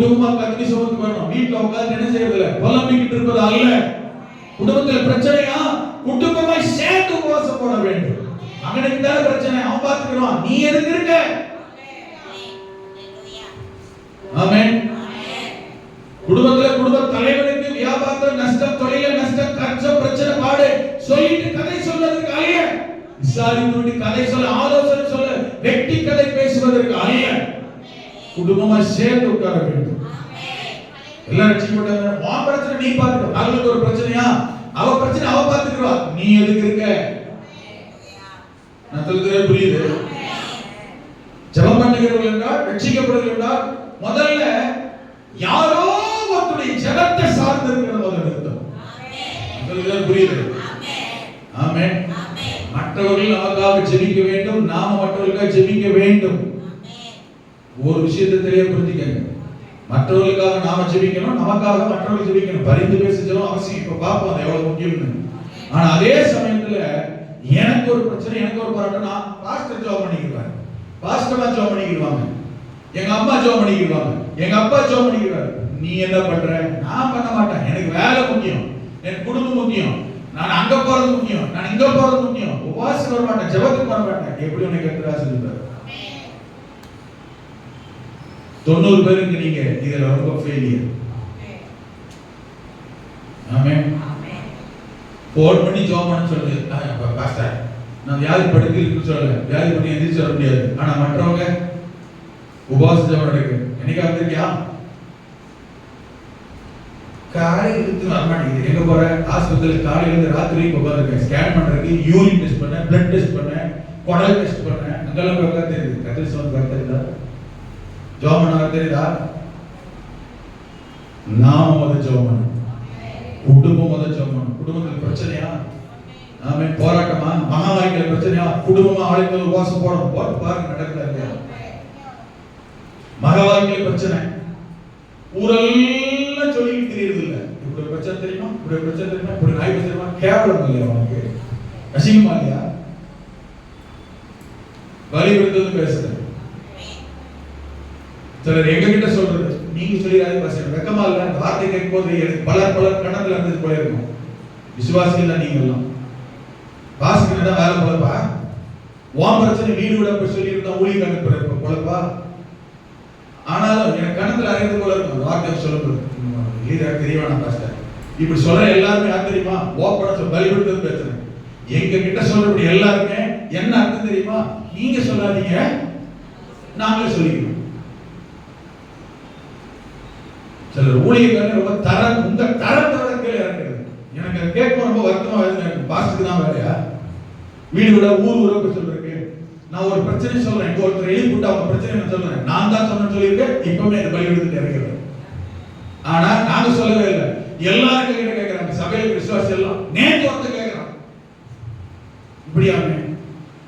குடும்பமா கர்த்தருடைய சமூகத்துக்கு வரணும். வீட்டுல உட்கார்ந்து என்ன செய்யறது இல்ல, புலம்பிக்கிட்டு இருப்பது அல்ல. குடும்பத்தில் பிரச்சனையா, குடும்பமாய் சேர்ந்து உபவாசம் போட வேண்டும். அவனுக்கு தான் பிரச்சனை, அவன் பார்த்துக்கிறான், நீ எதுக்கு இருக்க? ஆமென். குடும்பத்துல குடும்ப தலைவனுக்கு வியாபாரத்துல நஷ்டம், தொழில நஷ்டம், கஷ்டம், பிரச்சனை, பாடு சொல்லிட்டு கதை சொல்வதற்கு அல்ல, விசாரித்து கதை சொல்ல, ஆலோசனை சொல்ல, வெட்டி கதை பேசுவதற்கு அல்ல. குடும்பமா சேர்ந்து உட்கார வேண்டும். எல்லாரும் ரட்சிக்கப்பட்டாங்க. உன் பிரச்சனை நீ பார்த்துக்கோ. அவளுக்கு ஒரு பிரச்சனையா, அவ பிரச்சனை அவ பார்த்துக்கிறா, நீ எதுக்கு இருக்க? நான் சொல்றது புரியுது? ஜெபம் பண்ணுகிறவர்கள் என்றால், ரட்சிக்கப்படுகிறவர்கள் என்றால் முதல்ல யாரோ ஒருத்தருடைய ஜெபத்தை சார்ந்து இருக்கிற முதல்ல அர்த்தம். சொல்றது புரியுது? ஆமென். மற்றவர்கள் நமக்காக ஜெபிக்க வேண்டும், நாம மற்றவர்களுக்காக ஜெபிக்க வேண்டும். ஒரு விஷயத்தை தெரிய புரிஞ்சுக்கங்க, மற்றவர்களுக்காக நாம ஜெபிக்கணும், நமக்காக மற்றவர்கள் ஜெபிக்கணும். பரிந்து பேச ஜெபம் அவசியம். இப்ப பாப்போம் அது எவ்வளவு முக்கியம்னு. ஆனா அதே சமயத்துல எனக்கு ஒரு பிரச்சனை, எனக்கு ஒரு போராட்டம், நான் பாஸ்டர் ஜெபம் பண்ணிக்குவேன், பாஸ்டர்மா ஜெபம் பண்ணிக்குவாங்க, எங்க அம்மா ஜெபம் பண்ணிக்குவாங்க, எங்க அப்பா ஜெபம் பண்ணிக்குவாரு. நீ என்ன பண்ற? நான் பண்ண மாட்டேன். எனக்கு வேலை முக்கியம், எனக்கு குடும்பம் முக்கியம், நான் அங்க போறது முக்கியம், நான் இங்க போறது முக்கியம். உபவாசம் வர மாட்டேன், ஜெபத்துக்கு வர மாட்டேன். எப்படி உனக்கு கர்த்தர் ஆசீர்வதிப்பார்? 90 பேருக்கு நீங்க இதுல ரொம்ப ஃபெயிலியர். ஆமென். போன் பண்ணி ஜெபம் பண்ண சொல்லுது, பாஸ்டர் நான் வியாதி படுக்கைக்கு சொல்லல, வியாதி பண்ணி எந்திரிச்சு வர முடியாது. ஆனா மற்றவங்க உபவாச ஜெபம் நடக்கு. என்னைக்கு வந்திருக்கியா? காலையில இருந்து வர மாட்டேங்குது. எங்க போற? ஆஸ்பத்திரியில் காலையில இருந்து ராத்திரி உட்காந்துருக்கேன். ஸ்கேன் பண்றதுக்கு, யூரின் டெஸ்ட் பண்ண, பிளட் டெஸ்ட் பண்ண, குடல் டெஸ்ட் பண்ண, அங்கெல்லாம் போய் உட்காந்து தெரியுது. கத்திரி சோன் தெரியுதா? ஜெபம் பண்ண தெரியுதா? நாம முதல் ஜெபம் பண்ணணும், குடும்பம் முதல் ஜெபம் பண்ணணும். குடும்பத்துல பிரச்சனையா? ஆமென். போராட்டமா? மகா வாழ்க்கையில பிரச்சனையா? குடும்பமா ஆளுக்கு உபவாசம் போடணும். போட்டு பாருங்க நடக்குதா இல்லையா? மகா வாழ்க்கையில பிரச்சனை, ஊரெல்லாம் சொல்லிட்டு தெரியறது இல்ல. இப்படி பிரச்சனை தெரியுமா, இப்படி பிரச்சனை தெரியுமா, இப்படி நாய் தெரியுமா? கேவலம் இல்லையா உனக்கு? அசிங்கமா இல்லையா? வலியுறுத்தது பேசுறது. சிலர் எங்க கிட்ட சொல்றது, நீங்க சொல்லிடாதே பாஸ்டர், வெக்கமா இல்ல? அந்த வார்த்தை கேட்கும் போது எனக்கு பலர் கணத்துல இருந்தது போல இருக்கும். விசுவாசிகள் தான் நீங்க எல்லாம். பாஸ்டர் தான் வேலை போலப்பா, உன் பிரச்சனை வீடு விட போய் சொல்லி இருந்தா ஊழி கணக்கு போலப்பா. ஆனாலும் எனக்கு கணத்துல அறிந்து போல இருக்கும் அந்த வார்த்தை சொல்லும்போது. லீடர் தெரியவானா பாஸ்டர்? இப்படி சொல்ற எல்லாருமே யார் தெரியுமா? ஓப்பனா பலிபடுத்தது பேசுறேன். எங்க கிட்ட சொல்றபடி எல்லாருமே என்ன அர்த்தம் தெரியுமா? நீங்க சொல்லாதீங்க, நாங்களே சொல்லிக்கிறோம். சிலர் ஊழியர்கள் ரொம்ப தரம், உங்க தரத்தோட கீழே இறங்குறது. எனக்கு கேட்கும் ரொம்ப வருத்தமா இருக்கு. பாஸ்டருக்கு தான் வேலையா? வீடு விட ஊர் போய் சொல்றேன். நான் ஒரு பிரச்சனை சொல்றேன், இங்க ஒருத்தர் எழுதி போட்டு அவங்க பிரச்சனை நான் சொல்றேன், நான் தான் சொன்னேன்னு சொல்லியிருக்கேன். இப்பவுமே இந்த பலி எடுத்துட்டு இறங்குறேன். ஆனா நாங்க சொல்லவே இல்லை. எல்லாரும் கிட்ட கேட்கறாங்க, சபையில் விசுவாசி எல்லாம் நேற்று வந்து கேட்கறான், இப்படியாமே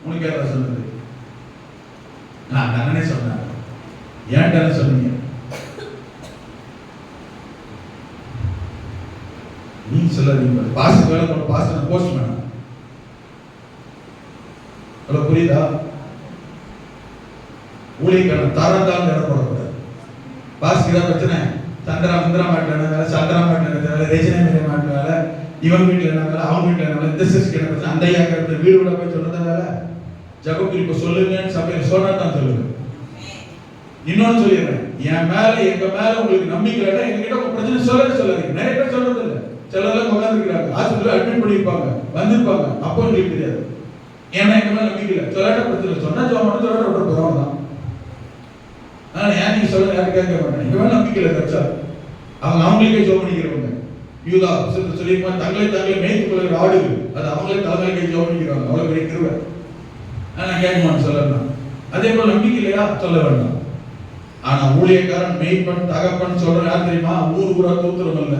உனக்கு யாரா சொன்னது? நான் அண்ணனே சொன்னேன். ஏன்டா சொன்னீங்க? நீ சொல்லாதீங்க. பாஸ்டர் வேலை போட, பாஸ்டர் போஸ்ட் பண்ண புரியுதா? ஊழியக்காரன் தரம் இடம் போடக்கூடாது. பாஸ்கரா பிரச்சனை, சந்திரா முந்திரா மாட்டான, சந்திரா மாட்டான, ரேஜனா மாட்டான, இவன் வீட்டுல என்ன, அவங்க வீட்டுல என்ன, இந்த சிஸ்டர் பிரச்சனை, அந்த ஐயா வீடு விட போய் சொன்னதால ஜபக்கு இப்ப சொல்லுங்கன்னு சபையில சொன்னா தான் சொல்லுங்க. இன்னொன்னு சொல்லிடுறேன், என் மேல எங்க மேல உங்களுக்கு நம்பிக்கை இல்ல, எங்ககிட்ட உங்க பிரச்சனை சொல்லாதீங்க. நிறைய பேர் சொல்றது இல்லை. சிலர்லாம் உட்காந்துருக்கிறாங்க, ஆஸ்பத்திரியில் அட்மிட் பண்ணியிருப்பாங்க, வந்திருப்பாங்க, அப்போ உங்களுக்கு தெரியாது. ஏன்னா எங்க மேல நம்பிக்கை இல்லை. சொல்லாட்ட பிரச்சனை சொன்னா ஜோம் பண்ண சொல்லாட்ட விட்டு போறோம் தான். ஆனா ஏன் நீங்க சொல்ல யாரும் கேட்க மாட்டேன். எங்க மேல நம்பிக்கை இல்லை கட்சா. அவங்களுக்கே ஜோம் பண்ணிக்கிறவங்க. யூதா சொல்லியிருப்பா, தங்களை மேய்த்து கொள்கிற ஆடுகள், அது அவங்களே தலைமையிலே ஜோம் பண்ணிக்கிறாங்க. அவ்வளவு பெரிய கிருபை. ஆனா கேட்க மாட்டேன் சொல்லலாம். அதே போல நம்பிக்கை இல்லையா? சொல்ல வேண்டாம். ஆனா ஊழியக்காரன், மெய்ப்பன், தகப்பன் சொல்ற யார் தெரியுமா? ஊரா தூத்துறோம் இல்ல.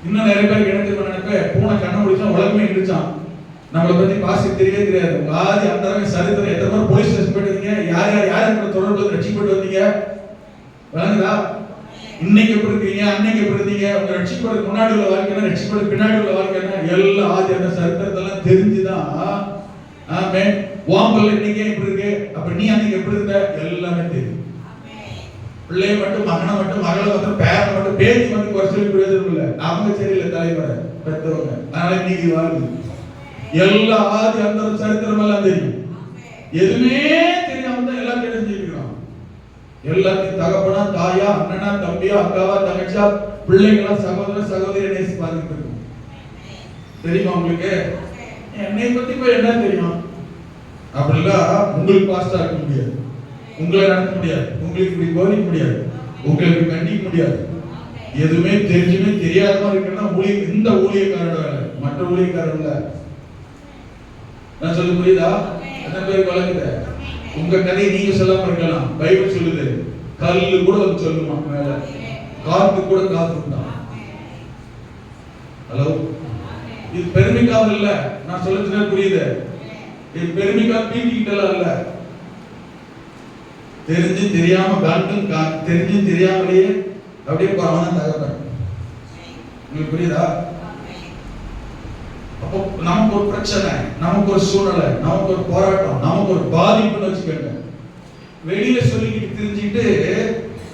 இன்னும் நிறைய பேருக்கு என்ன தெரியுமா நினைப்பேன், பூனை கண்ணை முடிச்சா உலகமே இருந்துச்சான். நம்மளை பத்தி பாசி தெரியவே தெரியாது. ஆதி அந்த சரித்திரம், எத்தனை பேர் போலீஸ் ஸ்டேஷன் போயிட்டு வந்தீங்க, யார் கூட தொடர்பு ரட்சிக்கப்பட்டு வந்தீங்க, விளங்குதா? இன்னைக்கு எப்படி இருக்கீங்க, அன்னைக்கு எப்படி இருந்தீங்க, உங்க ரட்சிக்கப்படுறது முன்னாடி உள்ள வாழ்க்கை என்ன, ரட்சிக்கப்படுறது பின்னாடி உள்ள வாழ்க்கை என்ன, எல்லாம் ஆதி அந்த சரித்திரத்தெல்லாம் தெரிஞ்சுதான். ஓம்பல் இன்னைக்கே எப்படி இருக்கு, அப்ப நீ அன்னைக்கு எப்படி இருந்த, எல்லாமே தெரியும். பிள்ளைய மட்டும், மகனை மட்டும், மகளை மட்டும், பேரை மட்டும், பேத்தி மட்டும் குறை சொல்லி பிரயோஜனம் இல்லை. அவங்க சரியில்லை தலைவரை பெற்றவங்க. அதனால இன்னைக்கு வாழ்வு எல்லா ஆதி அந்த சரித்திரம் எல்லாம் தெரியும். எதுவுமே தெரியாம தான் எல்லாம் தெரிஞ்சிருக்கிறோம். எல்லாத்தையும் தகப்பனா, தாயா, அண்ணனா, தம்பியா, அக்காவா, தங்கச்சியா, பிள்ளைங்களா, சகோதர சகோதரி நேசி பார்த்துட்டு இருக்கோம். தெரியுமா உங்களுக்கு? என்னை பத்தி போய் என்ன தெரியும்? அப்படிலாம் உங்களுக்கு பாஸ்டா இருக்க முடியாது, உங்களை நடத்த முடியாது, உங்களுக்கு இப்படி போதிக்க முடியாது, உங்களுக்கு கண்டிக்க முடியாது. எதுவுமே தெரிஞ்சுமே தெரியாத மாதிரி இருக்குன்னா இந்த ஊழியக்காரோட வேலை, மற்ற ஊழியக்காரர் இல்ல. நான் சொல்ல புரியுதா? எத்தனை பேருக்கு வழங்குத? உங்க கதையை நீங்க சொல்லாம இருக்கலாம். பைபிள் சொல்லுது, கல்லு கூட வந்து சொல்லுமா மேல, காத்து கூட காத்துட்டான். ஹலோ, இது பெருமைக்காக இல்ல, நான் சொல்லுறது புரியுது? இது பெருமைக்காக பீட்டிக்கிட்டலாம் இல்ல. தெரிஞ்சு தெரியாம காட்டும், தெரிஞ்சு தெரியாமலேயே அப்படியே போறவன தகப்பன். உங்களுக்கு புரியுதா? அப்போ நமக்கு ஒரு பிரச்சனை, நமக்கு ஒரு சூழ்நிலை, நமக்கு ஒரு போராட்டம், நமக்கு ஒரு பாதிப்புன்னு வச்சுக்கோங்க. வெளியில சொல்லிக்கிட்டு தெரிஞ்சுக்கிட்டு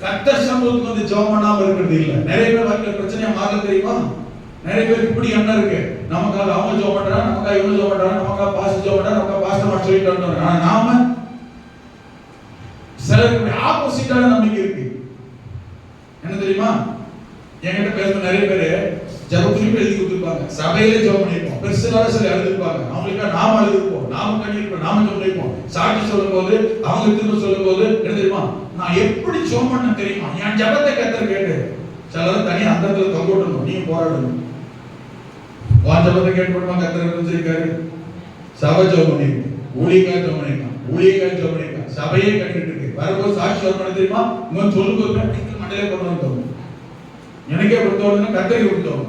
கர்த்தர் சமூகத்துக்கு வந்து ஜெபம் பண்ணாம இருக்கிறது இல்ல. நிறைய பேர் வாழ்க்கையில பிரச்சனையா மாறல தெரியுமா? நிறைய பேருக்கு இப்படி என்ன இருக்கு, நமக்காக அவங்க ஜெபம் பண்றாங்க, நமக்காக இவங்க ஜெபம் பண்றாங்க, நமக்காக பாஸ்டர் ஜெபம் பண்றாங்க, நமக்காக பாஸ்டர் மாஸ்டர் சொல்லிட்டு வந்தாங்க. ஆனா நாம சிலருக்கு ஆப்போசிட்டான நம்பிக்கை இருக்கு. என்ன தெரியுமா? என்கிட்ட பேசுற நிறைய பேரு ஜெப குறிப்பு எழுதி கொடுத்துருப்பாங்க, சபையிலே ஜெபம் பண்ணிருப்போம், பெருசுனால சொல்லி எழுதிருப்பாங்க, அவங்களுக்காக நாம எழுதிருப்போம், நாம கண்டிப்போம், நாம ஜெபம் பண்ணிருப்போம். சாட்சி சொல்லும் போது, அவங்க திரும்ப சொல்லும் போது என்ன தெரியுமா, நான் எப்படி ஜெபம் பண்ண தெரியுமா, என் ஜெபத்தை கர்த்தர் கேட்டு. சிலர் தனியா அந்த இடத்துல தொங்கோட்டணும், நீங்க போராடணும். வா ஜெபத்தை கேட்கணுமா, கர்த்தர் புரிஞ்சிருக்காரு. சபை ஜெபம் பண்ணிருக்கோம், ஊழியக்கார ஜெபம் பண்ணிருக்கான், ஊழியக்கார ஜெபம் பண்ணிருக்கான், சபையே கட்டிட்டு இருக்கு. வரும்போது சாட்சி சொல்ல தெரியுமா, இவங்க சொல்லும் போது மண்டையில கொண்டு வந்து எனக்கே கொடுத்தோம்னா கர்த்தருக்கு கொடுத்தோம்.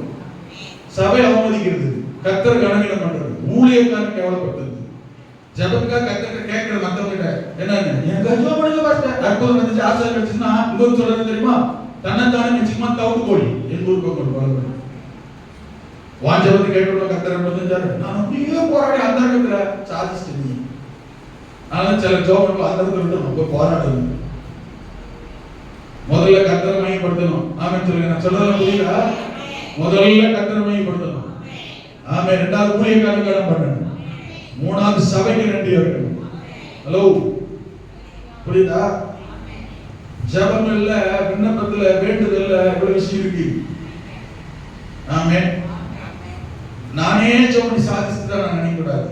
சபை அவமதிக்கிறது, கர்த்தர் கணக்கிடம் பண்றது, ஊழியக்காரன் கேவலப்பட்டது. ஜெபத்துக்காக கர்த்தர்கிட்ட கேட்கறது மத்தவங்க என்னன்னு, எனக்கு ஜெபம் பண்ணுங்க பாஸ்டர், அற்புதம் நடந்துச்சு, ஆசீர்வாதம் கிடைச்சுன்னா இன்னொரு சொல்றது தெரியுமா, தன்னைத்தானே நிச்சயமா தவிட்டு போடி என் ஊருக்கு கொண்டு வாஞ்சபத்தை கேட்கணும். கர்த்தர் புரிஞ்சாரு, நான் அப்படியே போராடி அந்த இடத்துல சாதிச்சிட்டு. அதனால சில ஜெபம் அந்த இடத்துல விட்டு ரொம்ப போராடணும். முதல்ல கர்த்தரை மையப்படுத்தணும். ஆமென் சொல்லுங்க. நான் சொல்றத புரியுதா? முதல்ல கர்த்தரை மையப்படுத்தணும். ஆமென். இரண்டாவது ஊழியக்காரனுக்கு இடம் பண்ணணும். மூணாவது சபைக்கு நன்றி இருக்கணும். ஹலோ, புரியுதா? ஜெபங்கள்ல, விண்ணப்பத்துல, வேண்டுதல்ல எவ்வளவு விஷயம் இருக்கு. ஆமென். நானே ஜெபம் சாதிச்சுட்டு தான் நான் நினைக்க கூடாது.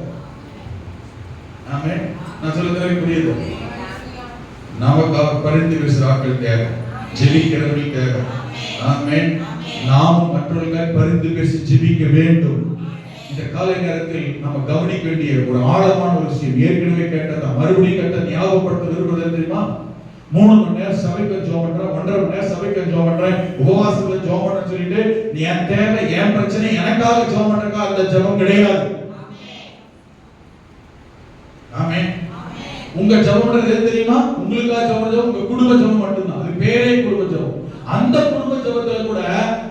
ஆமென். நான் சொல்றது புரியுது? நமக்கு பரிந்து பேசுற ஆட்கள் தேவை, ஜெபிக்கிறவர்கள் தேவை. ஆமென். நாம் மற்றவர்களுக்காக பரிந்து பேசி ஜெபிக்க வேண்டும். இந்த காலை நேரத்தில் நம்ம கவனிக்க வேண்டிய ஒரு ஆழமான ஒரு விஷயம், ஏற்கனவே கேட்டதா மறுபடியும் கேட்ட ஞாபகப்படுத்த விரும்புறது தெரியுமா? 3 மணி நேரம் சபைக்கு ஜெபம் பண்றேன், 1.5 மணி நேரம் சபைக்கு ஜெபம் பண்றேன், உபவாசத்துல ஜெபம் பண்றேன்னு சொல்லிட்டு நீ என் தேவை, என் பிரச்சனை, எனக்காக ஜெபம் பண்றதுக்கா அந்த ஜெபம் கிடையாது. ஆமென். உங்க ஜெபம் பண்றது எது தெரியுமா? உங்களுக்காக ஜெபம் ஜெபம், உங்க குடும்ப ஜெபம் மட்டும்தான். அது பேரே குடும்ப ஜெபம். அந்த குடும்ப ஜெபத்துல கூட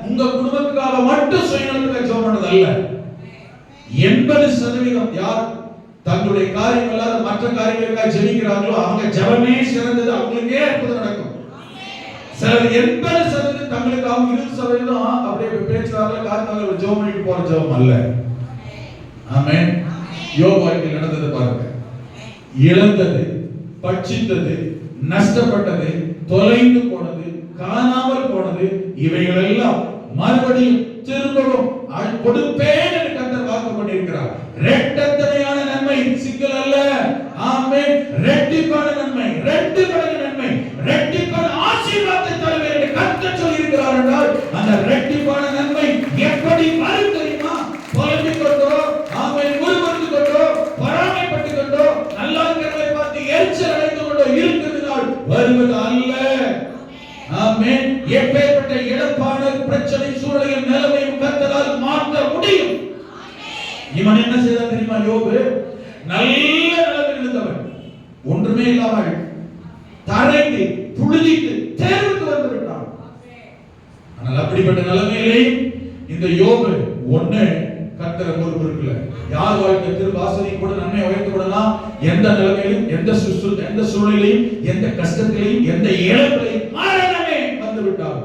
உங்க குடும்பத்துக்காக மட்டும் சுயநலத்துக்காக ஜெபம் பண்றது அல்ல. 80% யார் தங்களுடைய காரியம் இல்லாத மற்ற காரியங்களுக்காக ஜெபிக்கிறாங்களோ அவங்க ஜெபமே சிறந்தது, அவங்களுக்கே அற்புதம் நடக்கும். சிலர் 80% தங்களுக்காக 20% அப்படியே பேச்சுவார்த்தை காரணத்தால ஜெபம் பண்ணிட்டு போற ஜெபம் அல்ல. ஆமென். யோபு வாழ்க்கையில் நடந்தது பாருங்க. இழந்தது, பட்சித்தது, நஷ்டப்பட்டது, தொலைந்து போனது, காணாமல் போனது, இவைகள் எல்லாம் மறுபடியும் திரும்பவும் கொடுப்பேன் என்று கர்த்தர் வாக்கு பண்ணியிருக்கிறார். இரட்டத்தனையான நன்மை, சிக்கல் அல்ல. ஆமென். இரட்டிப்பான நன்மை, இரண்டு மடங்கு நன்மை, இரட்டிப்பான ஆசீர்வாதத்தை தருவேன் என்று கர்த்தர் சொல்லியிருக்கிறார் என்றால் அந்த இரட்டிப்பான நன்மை எப்படி வரும் தெரியுமா? பொறுமைக் கொண்டோ, ஆமென், முறுமுறுத்து கொண்டோ, பொறாமைப்பட்டு கொண்டோ, நல்லா இருக்கிறதை பார்த்து எரிச்சல் அடைந்து கொண்டோ இருக்கிறதுனால் வருவது அல்ல. ஆமென். எப்பேற்பட்ட இழப்பான பிரச்சனை, சூழலையும் நிலைமையும் கர்த்தரால் மாற்ற முடியும். இவன் என்ன செய்தான் தெரியுமா? யோபு நல்ல நிலைமையில் இருந்தவன், ஒன்றுமே இல்லாமல் தரைந்து புழுதிட்டு தேர்வுக்கு வந்து விட்டான். ஆனால் அப்படிப்பட்ட நிலைமையிலே இந்த யோபு ஒண்ணு கர்த்தரை முறுமுறுக்கல. யார் வாழ்க்கை திரும்ப ஆசீர்வதிக்கப்பட நன்மை உயர்த்தப்படலாம், எந்த நிலைமையிலும், எந்த சூழ்நிலையிலும், எந்த கஷ்டத்திலையும், எந்த இழப்பிலையும் மாற விட்டால்,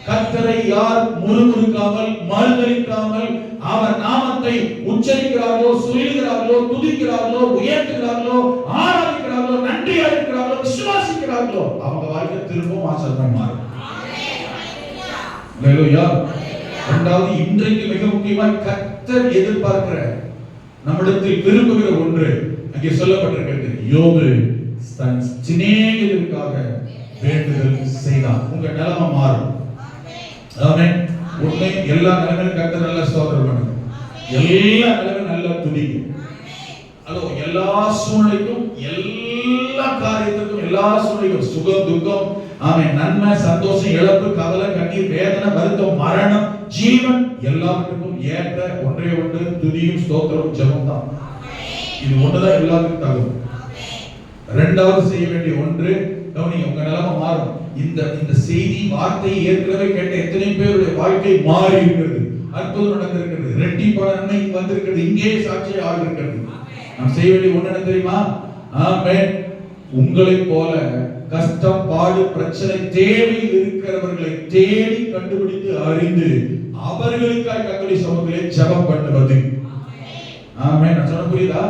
கர்த்தரை யார் முறுமுறுக்காமல் மறுதலிக்காமல் அவர் நாமத்தை உச்சரிக்கிறார்களோ, சொல்லுகிறார்களோ, துதிக்கிறார்களோ, உயர்த்துகிறார்களோ, ஆராதிக்கிறார்களோ, நன்றியா இருக்கிறார்களோ, விசுவாசிக்கிறார்களோ, அவங்க வாழ்க்கை திரும்பவும் ஆசீர்வாதம் மாறும். ஹல்லேலூயா. இரண்டாவது, இன்றைக்கு மிக முக்கியமாக கர்த்தர் எதிர்பார்க்கிற, நம்மிடத்தில் விரும்புகிற ஒன்று அங்கே சொல்லப்பட்டிருக்கிறது. யோபு தன் சிநேகிதருக்காக வேண்டுதல் செய்தான். உங்க நிலைமை மாறும். ஆமென். உண்மை எல்லா நிலைமையிலும் கர்த்தர் நல்ல ஸ்தோத்திரம் பண்ணுங்க. எல்லா நிலைமையிலும் நல்ல துதிங்க. அதோ எல்லா சூழ்நிலைக்கும், எல்லா காரியத்துக்கும், எல்லா சூழ்நிலைக்கும், சுகம் துக்கம், ஆமென், நன்மை சந்தோஷம், இழப்பு, கவலை, கண்ணீர், வேதனை, வருத்தம், மரணம், ஜீவன், எல்லாத்துக்கும் ஏற்ற ஒன்றே ஒன்று துதியும் ஸ்தோத்திரம் ஜெபம் தான். இது ஒண்ணுதான் எல்லாத்துக்கும் தகும். இரண்டாவது செய்ய வேண்டிய ஒன்று, கவனிங்க, உங்க நிலைமை மாறும். இந்த செய்தி வார்த்தையை ஏற்கனவே கேட்ட எத்தனை பேருடைய வாழ்க்கை மாறி இருக்கிறது, அற்புதம் நடந்திருக்கிறது, ரெட்டிப்பான நன்மை வந்திருக்கிறது, இங்கே சாட்சியை ஆள் இருக்கிறது. நாம் செய்ய வேண்டிய ஒண்ணு என்ன தெரியுமா? ஆமென். உங்களை போல கஷ்டம், பாடு, பிரச்சனை, தேவையில் இருக்கிறவர்களை தேடி கண்டுபிடித்து அறிந்து அவர்களுக்காக கர்த்தருடைய சமூகத்திலே ஜெபம் பண்ணுவது. ஆமென். நான் சொன்ன புரியுதா?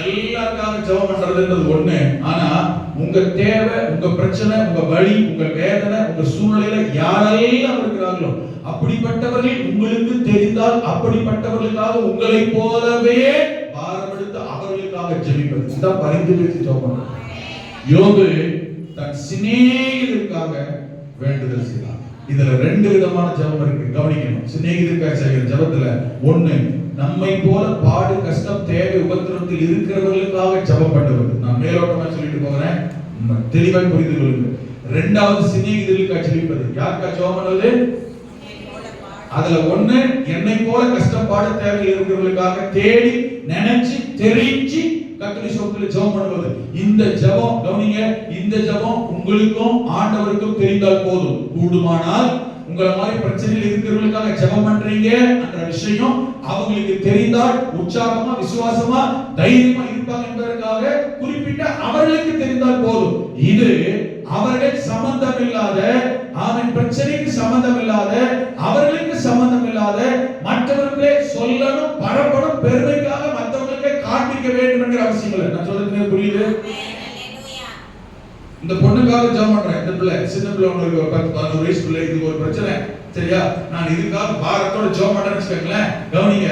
எல்லாருக்காக ஜெபம் பண்றதுன்றது ஒண்ணு. ஆனா உங்க தேவை, உங்க பிரச்சனை, உங்க வலி, உங்க வேதனை, உங்க சூழ்நிலையில யாரெல்லாம் இருக்கிறார்களோ அப்படிப்பட்டவர்கள் உங்களுக்கு தெரிந்தால் அப்படிப்பட்டவர்களுக்காக உங்களை போலவே பாரமெடுத்து அவர்களுக்காக ஜெபிப்பது. இதுதான் பரிந்து பேசி ஜெபம் பண்றது. யோபு தன் சிநேகிதருக்காக வேண்டுதல் செய்தார். இதுல ரெண்டு விதமான ஜெபம் இருக்கு, கவனிக்கணும். சிநேகிதருக்காக செய்கிற ஜெபத்துல ஒண்ணு, நம்மை போல பாடு, கஷ்டம், தேவை, உபத்திரத்தில் இருக்கிறவர்களுக்காக ஜெபம் பண்ணுவது. நான் மேலோட்டமா சொல்லிட்டு போகிறேன், தெளிவாக புரிந்து கொள்ளுங்க. இரண்டாவது, சிநேகிதர்களுக்காக ஜெபிப்பது. யாருக்காக ஜெபம் பண்ணுவது? அதுல ஒண்ணு, என்னை போல கஷ்டம், பாடு, தேவை இருக்கிறவர்களுக்காக தேடி நினைச்சு தெரிஞ்சு கர்த்தருடைய சமூகத்தில் ஜெபம் பண்ணுவது. இந்த ஜெபம், கவனிங்க, இந்த ஜெபம் உங்களுக்கும் ஆண்டவருக்கும் தெரிந்தால் போதும். கூடுமானால் உங்கள மாதிரி பிரச்சனையில் இருக்கிறவங்களுக்காக ஜெபம் பண்றீங்க என்ற விஷயம் அவங்களுக்கு தெரிந்தால் உற்சாகமா, விசுவாசமா, தைரியமா இருப்பாங்க என்பதற்காக குறிப்பிட்ட அவர்களுக்கு தெரிந்தால் போதும். இது அவர்கள் சம்பந்தம் இல்லாத, அவன் பிரச்சனைக்கு சம்பந்தம் இல்லாத, அவர்களுக்கு சம்பந்தம் இல்லாத, மற்றவர்களே சொல்லணும், பரப்பணும், பெருமைக்காக மற்றவர்களுக்கு காண்பிக்க வேண்டும் என்கிற அவசியம் இல்லை. நான் சொல்றது புரியுது? இந்த பொண்ணுக்காக ஜெபம் பண்றேன். இந்த பிள்ளை, சின்ன பிள்ளை, உங்களுக்கு ஒரு 10-11 வயசு பிள்ளை, இது ஒரு பிரச்சனை, சரியா? நான் இதுக்காக பாரத்தோட ஜெபம் பண்றேன்னு வச்சுக்கோங்களேன். கவனிங்க,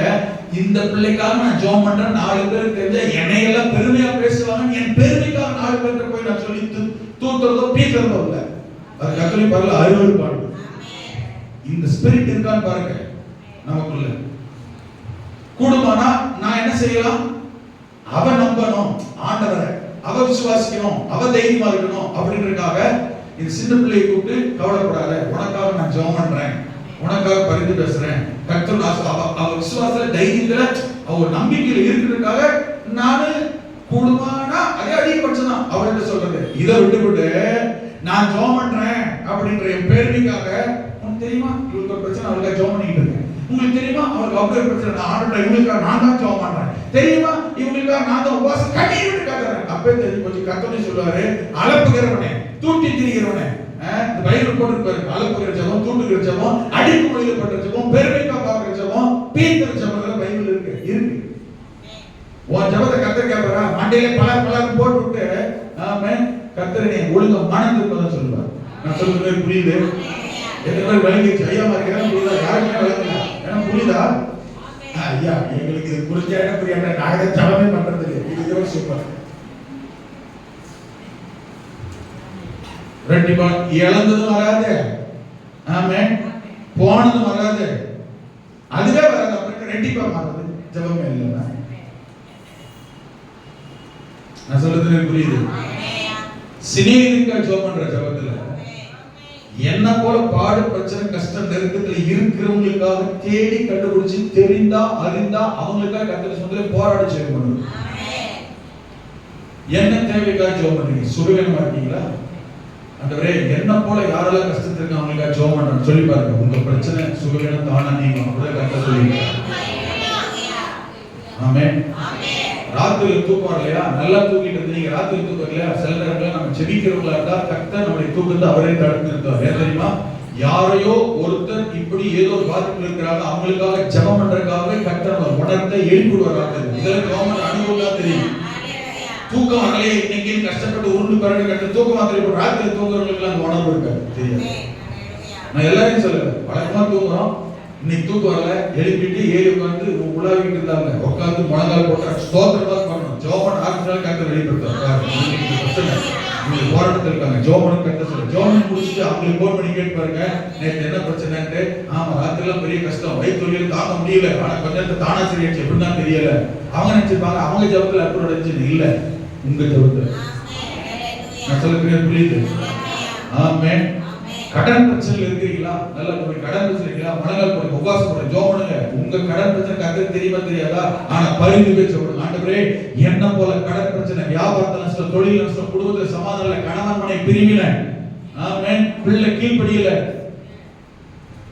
இந்த பிள்ளைக்காக நான் ஜெபம் பண்றேன், 4 பேருக்கு தெரிஞ்ச என்னையெல்லாம் பெருமையா பேசுவாங்க, என் பெருமைக்காக 4 பேர்கிட்ட போய் நான் சொல்லி தூத்துறதோ பீக்கிறதோ இல்ல. அது கர்த்தருடைய பார்வையில் அருவருப்பானது. இந்த ஸ்பிரிட் இருக்கான்னு பாருங்க நமக்குள்ள. கூடுமானா நான் என்ன செய்யலாம்? அவ நம்பணும் ஆண்டவரை, அவ விசுவாசிக்கணும், அவ தைரியமா இருக்கணும் அப்படின்றதுக்காக இந்த சின்ன பிள்ளையை கூப்பிட்டு, கவலைப்படாத, உனக்காக நான் ஜெபம் பண்றேன், உனக்காக பரிந்து பேசுறேன், கர்த்தர் அவ விசுவாசத்துல, தைரியத்துல, அவ நம்பிக்கையில இருக்கிறதுக்காக நானு கூடுமானா அதே அதிகபட்சம் தான் அவர்கிட்ட சொல்றது. இதை விட்டுவிட்டு நான் ஜெபம் பண்றேன் அப்படின்ற என் பெருமைக்காக, உனக்கு தெரியுமா இவங்களுக்கு ஒரு பிரச்சனை, அவளுக்காக ஜெபம் பண்ணிட்டு இருக்கேன், உங்களுக்கு தெரியுமா அவளுக்கு அப்படியே பிரச்சனை, நான் ஆண்டவரை இவங்களுக்காக நான் தான் ஜெபம் பண்றேன், தெரியுமா இவங்களுக்காக நான் தான் உபவாசம் கண்ணீர் காட்டுறேன். அப்பவே தெரிஞ்சு போச்சு. கர்த்தர் சொல்லுவாரு, அலப்புகிறவனே, தூட்டி திரிகிறவனே, இந்த பைபிள் போட்டுருப்பாரு, அலப்புகிற ஜெபம், தூட்டுகிற ஜெபம், அடிக்குமொழியில் பண்ற ஜெபம், பெருமைக்கா பார்க்கிற ஜெபம், பீத்துற ஜெபம் பைபிள் இருக்கு. இருக்கு. உன் ஜெபத்தை கர்த்தர் கேட்பாரா? மண்டையில பலர் போட்டு விட்டு, ஆமென், கர்த்தர் நீ ஒழுங்கா மனம் திரும்பதான் சொல்லுவார். நான் சொல்றது புரியுது? எத்தனை பேர் விளங்கிச்சு? ஐயா மாதிரி புரியுதா? யாருமே விளங்கல. ஏன்னா புரியுதா? ஐயா எங்களுக்கு இது புரிஞ்சா என்ன புரியாத, நாங்க ஜெபமே பண்றது இல்லை. இது சூப்பர். ரெட்டிப்பா இழந்ததும் வராது, ஆமென், போனதும் வராது, அதுவே வராது. அப்புறம் ரெட்டிப்பா மாறுது ஜெபமே இல்லைன்னா. நான் சொல்றது புரியுது? சிநேகிதருக்காக ஜெபம் பண்ற ஜெபத்துல என்ன போல பாடு, பிரச்சனை, கஷ்டம், நெருக்கத்துல இருக்கிறவங்களுக்காக தேடி கண்டுபிடிச்சு தெரிந்தா அறிந்தா அவங்களுக்காக கர்த்தருடைய சமூகத்திலே போராடி ஜெபம் பண்ணுங்க. என்ன தேவைக்காக ஜெபம் பண்றீங்க? சுகவீனமா இருக்கீங்களா? ஆண்டவரே என்ன போல யாரெல்லாம் கஷ்டத்துல இருக்காங்க அவங்களுக்காக ஜெபம் பண்றேன்னு சொல்லி பாருங்க. உங்க பிரச்சனை சுகவீனம் தானா நீங்க அப்படியே கர்த்தர் சொல்லுங்க. ஆமென். ராத்திரி தூக்கம் வரலையா? நல்லா தூங்கிட்டு இருந்தீங்க, ராத்திரி தூக்கம் இல்லையா? சில நேரங்களில் நம்ம ஜெபிக்கிறவங்களா இருந்தா கர்த்தர் நம்முடைய தூக்கத்தை அவரே தடுத்து நிறுத்துவார். ஏன் தெரியுமா? யாரையோ ஒருத்தர் இப்படி ஏதோ ஒரு பாதிப்பு இருக்கிறாங்க, அவங்களுக்காக ஜெபம் பண்றதுக்காக கர்த்தர் உணர்த்த எழுப்பிடுவார். இதெல்லாம் கவர்மெண்ட் அனுபவம் தெரியும். தூக்கம் வரலையே இன்னைக்கு கஷ்டப்பட்டு உருண்டு பிறகு கட்ட தூக்கம் மாத்திரை போட்டு ராத்திரி தூங்குறவங்களுக்கு அந்த உணர்வு இருக்காது, தெரியாது. நான் எல்லாரையும் சொல்லல, வழக்கமா தூங்குறோம், இன்னைக்கு தூக்கம் வரல, எழுப்பிட்டு ஏறி உட்காந்து உலாவிட்டு இருந்தாங்க, உட்காந்து முழங்கால் போட்டு ஸ்தோத்திரமா பண்ணணும். ஜோமன் ஆரம்பிச்சாலும் கர்த்தர் வெளிப்படுத்துவார். உங்களுக்கு போராட்டத்தில் இருக்காங்க, ஜோமனுக்கு கர்த்தர் சொல்ல, ஜோமன் முடிச்சுட்டு அவங்களுக்கு போன் பண்ணி கேட்டு பாருங்க, நேற்று என்ன பிரச்சனைன்ட்டு. ஆமா, ராத்திரிலாம் பெரிய கஷ்டம், வயிற்று வலியில் தாங்க முடியல, ஆனா கொஞ்ச நேரத்தை தானா சரியாச்சு, எப்படிதான் தெரியல. அவங்க நினைச்சிருப்பாங்க அவங்க ஜபத்துல அற்புதம் அடைஞ்சுன்னு. இல்ல, உங்க ஜபத்துல. நான் சொல்ல புரியுது? ஆமென். கடன் பிரச்சனை இருக்கிறீங்களா? நல்ல ஒரு கடன் பிரச்சனை இருக்கீங்களா? மனங்கள் போடுங்க, உபவாசம் போடுங்க, ஜெபம் பண்ணுங்க. உங்க கடன் பிரச்சனை கர்த்தருக்கு தெரியுமா தெரியாதா? ஆனா பரிந்து பேச விடுங்க. ஆண்டவரே, என்ன போல கடன் பிரச்சனை, வியாபாரத்துல நஷ்டம், தொழில் நஷ்டம், குடும்பத்துல சமாதானம் இல்ல, கணவன் மனைவி பிரிவினை, ஆமென், பிள்ளை கீழ்ப்படியல,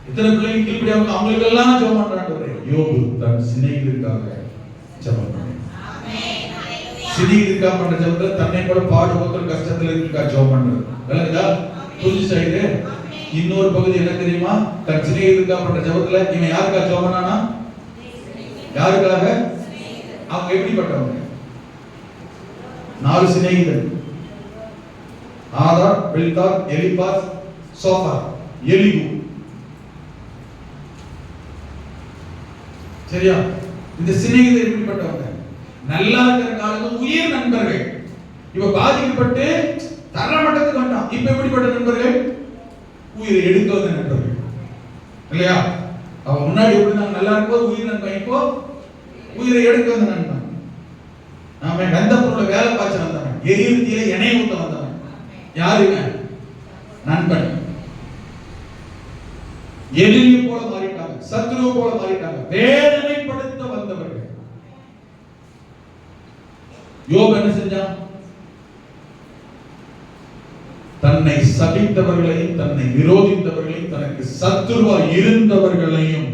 இத்தனை பிள்ளைங்க கீழ்ப்படியாம அவங்களுக்கு எல்லாம் ஜெபம் பண்றாங்க. யோபு தன் சிநேகிதருக்காக ஜெபம் பண்ணார். சிநேகிதருக்காக பண்ற ஜெபத்துல தன்னை கூட பாடுபோற கஷ்டத்துல இருக்கா ஜெபம் பண்றது. விளங்குதா? புரிஞ்சுச்சா இது? இன்னொரு பகுதி என்ன தெரியுமா? தன் சிநேகிதருக்காக பண்ற ஜெபத்துல இவன் யாருக்காக ஜெபம் பண்ணானா? யாருக்காக? அவங்க எப்படிப்பட்டவங்க? 4 சிநேகிதர், ஆதார், பில்தார், எலிபாஸ், சோஃபார், எலிகு. சரியா? இந்த சிநேகிதர் எப்படிப்பட்டவங்க? நல்லா இருக்கிற காலத்துல உயிர் நண்பர்கள். இவ பாதிக்கப்பட்டு தரமட்டத்துக்கு வந்தான். இப்ப எப்படிப்பட்ட நண்பர்கள்? உயிரை எடுக்க வந்த நண்பர்கள், இல்லையா? அவன் முன்னாடி எப்படி நல்லா இருக்கும்போது உயிர் நண்பன், இப்போ உயிரை எடுக்க வந்த நண்பன். நாம எந்த பொருளை வேலை பார்த்து வந்தவன், எரியுத்தியில எண்ணெய் ஊத்த வந்தவன். யாருங்க? நண்பன். எதிரி போல மாறிட்டாங்க, சத்ரு போல மாறிட்டாங்க, வேதனைப்படுத்த வந்தவர்கள். யோபு என்ன செஞ்சான்? தன்னை சபித்தவர்களையும் தன்னை விரோதித்தவர்களையும் தனக்கு சத்துருவா இருந்தவர்களையும்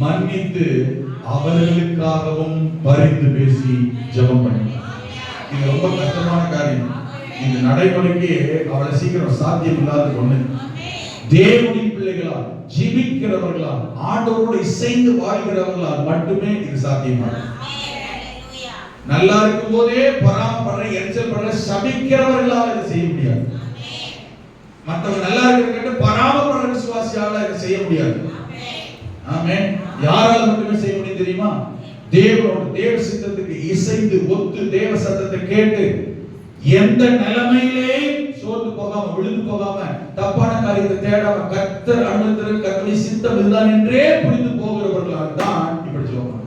மன்னித்து அவர்களுக்காகவும் பரிந்து பேசி ஜெபம் பண்ணினார். இது ரொம்ப கஷ்டமான காரியம். இந்த நடைமுறைக்கு அவளை சீக்கிரம் சாத்தியம் இல்லாத ஒண்ணு. தேவனுடைய பிள்ளைகளால், ஜீவிக்கிறவர்களால், ஆண்டவரோடு இசைந்து வாழ்கிறவர்களால் மட்டுமே இது சாத்தியமாகும். நல்லா இருக்கும் போதே பராமப்படுற, எரிச்சல் படுற, சபிக்கிறவர்களால் இதை செய்ய முடியாது. மற்றவங்க நல்லா இருக்கிற பராமப்படுற விசுவாசியால இதை செய்ய முடியாது. ஆமென். யாரால மட்டுமே செய்ய முடியும் தெரியுமா? தேவனோட தேவ சித்தத்துக்கு இசைந்து ஒத்து தேவ சத்தத்தை கேட்டு எந்த நிலைமையிலே சோர்ந்து போகாம, விழுந்து போகாம, தப்பான காரியத்தை தேடாம, கர்த்தர் அனுமதிக்கிற கர்த்தருடைய சித்தம் இதுதான் என்றே புரிந்து போகிறவர்களால் தான் இப்படி சொல்லுவாங்க.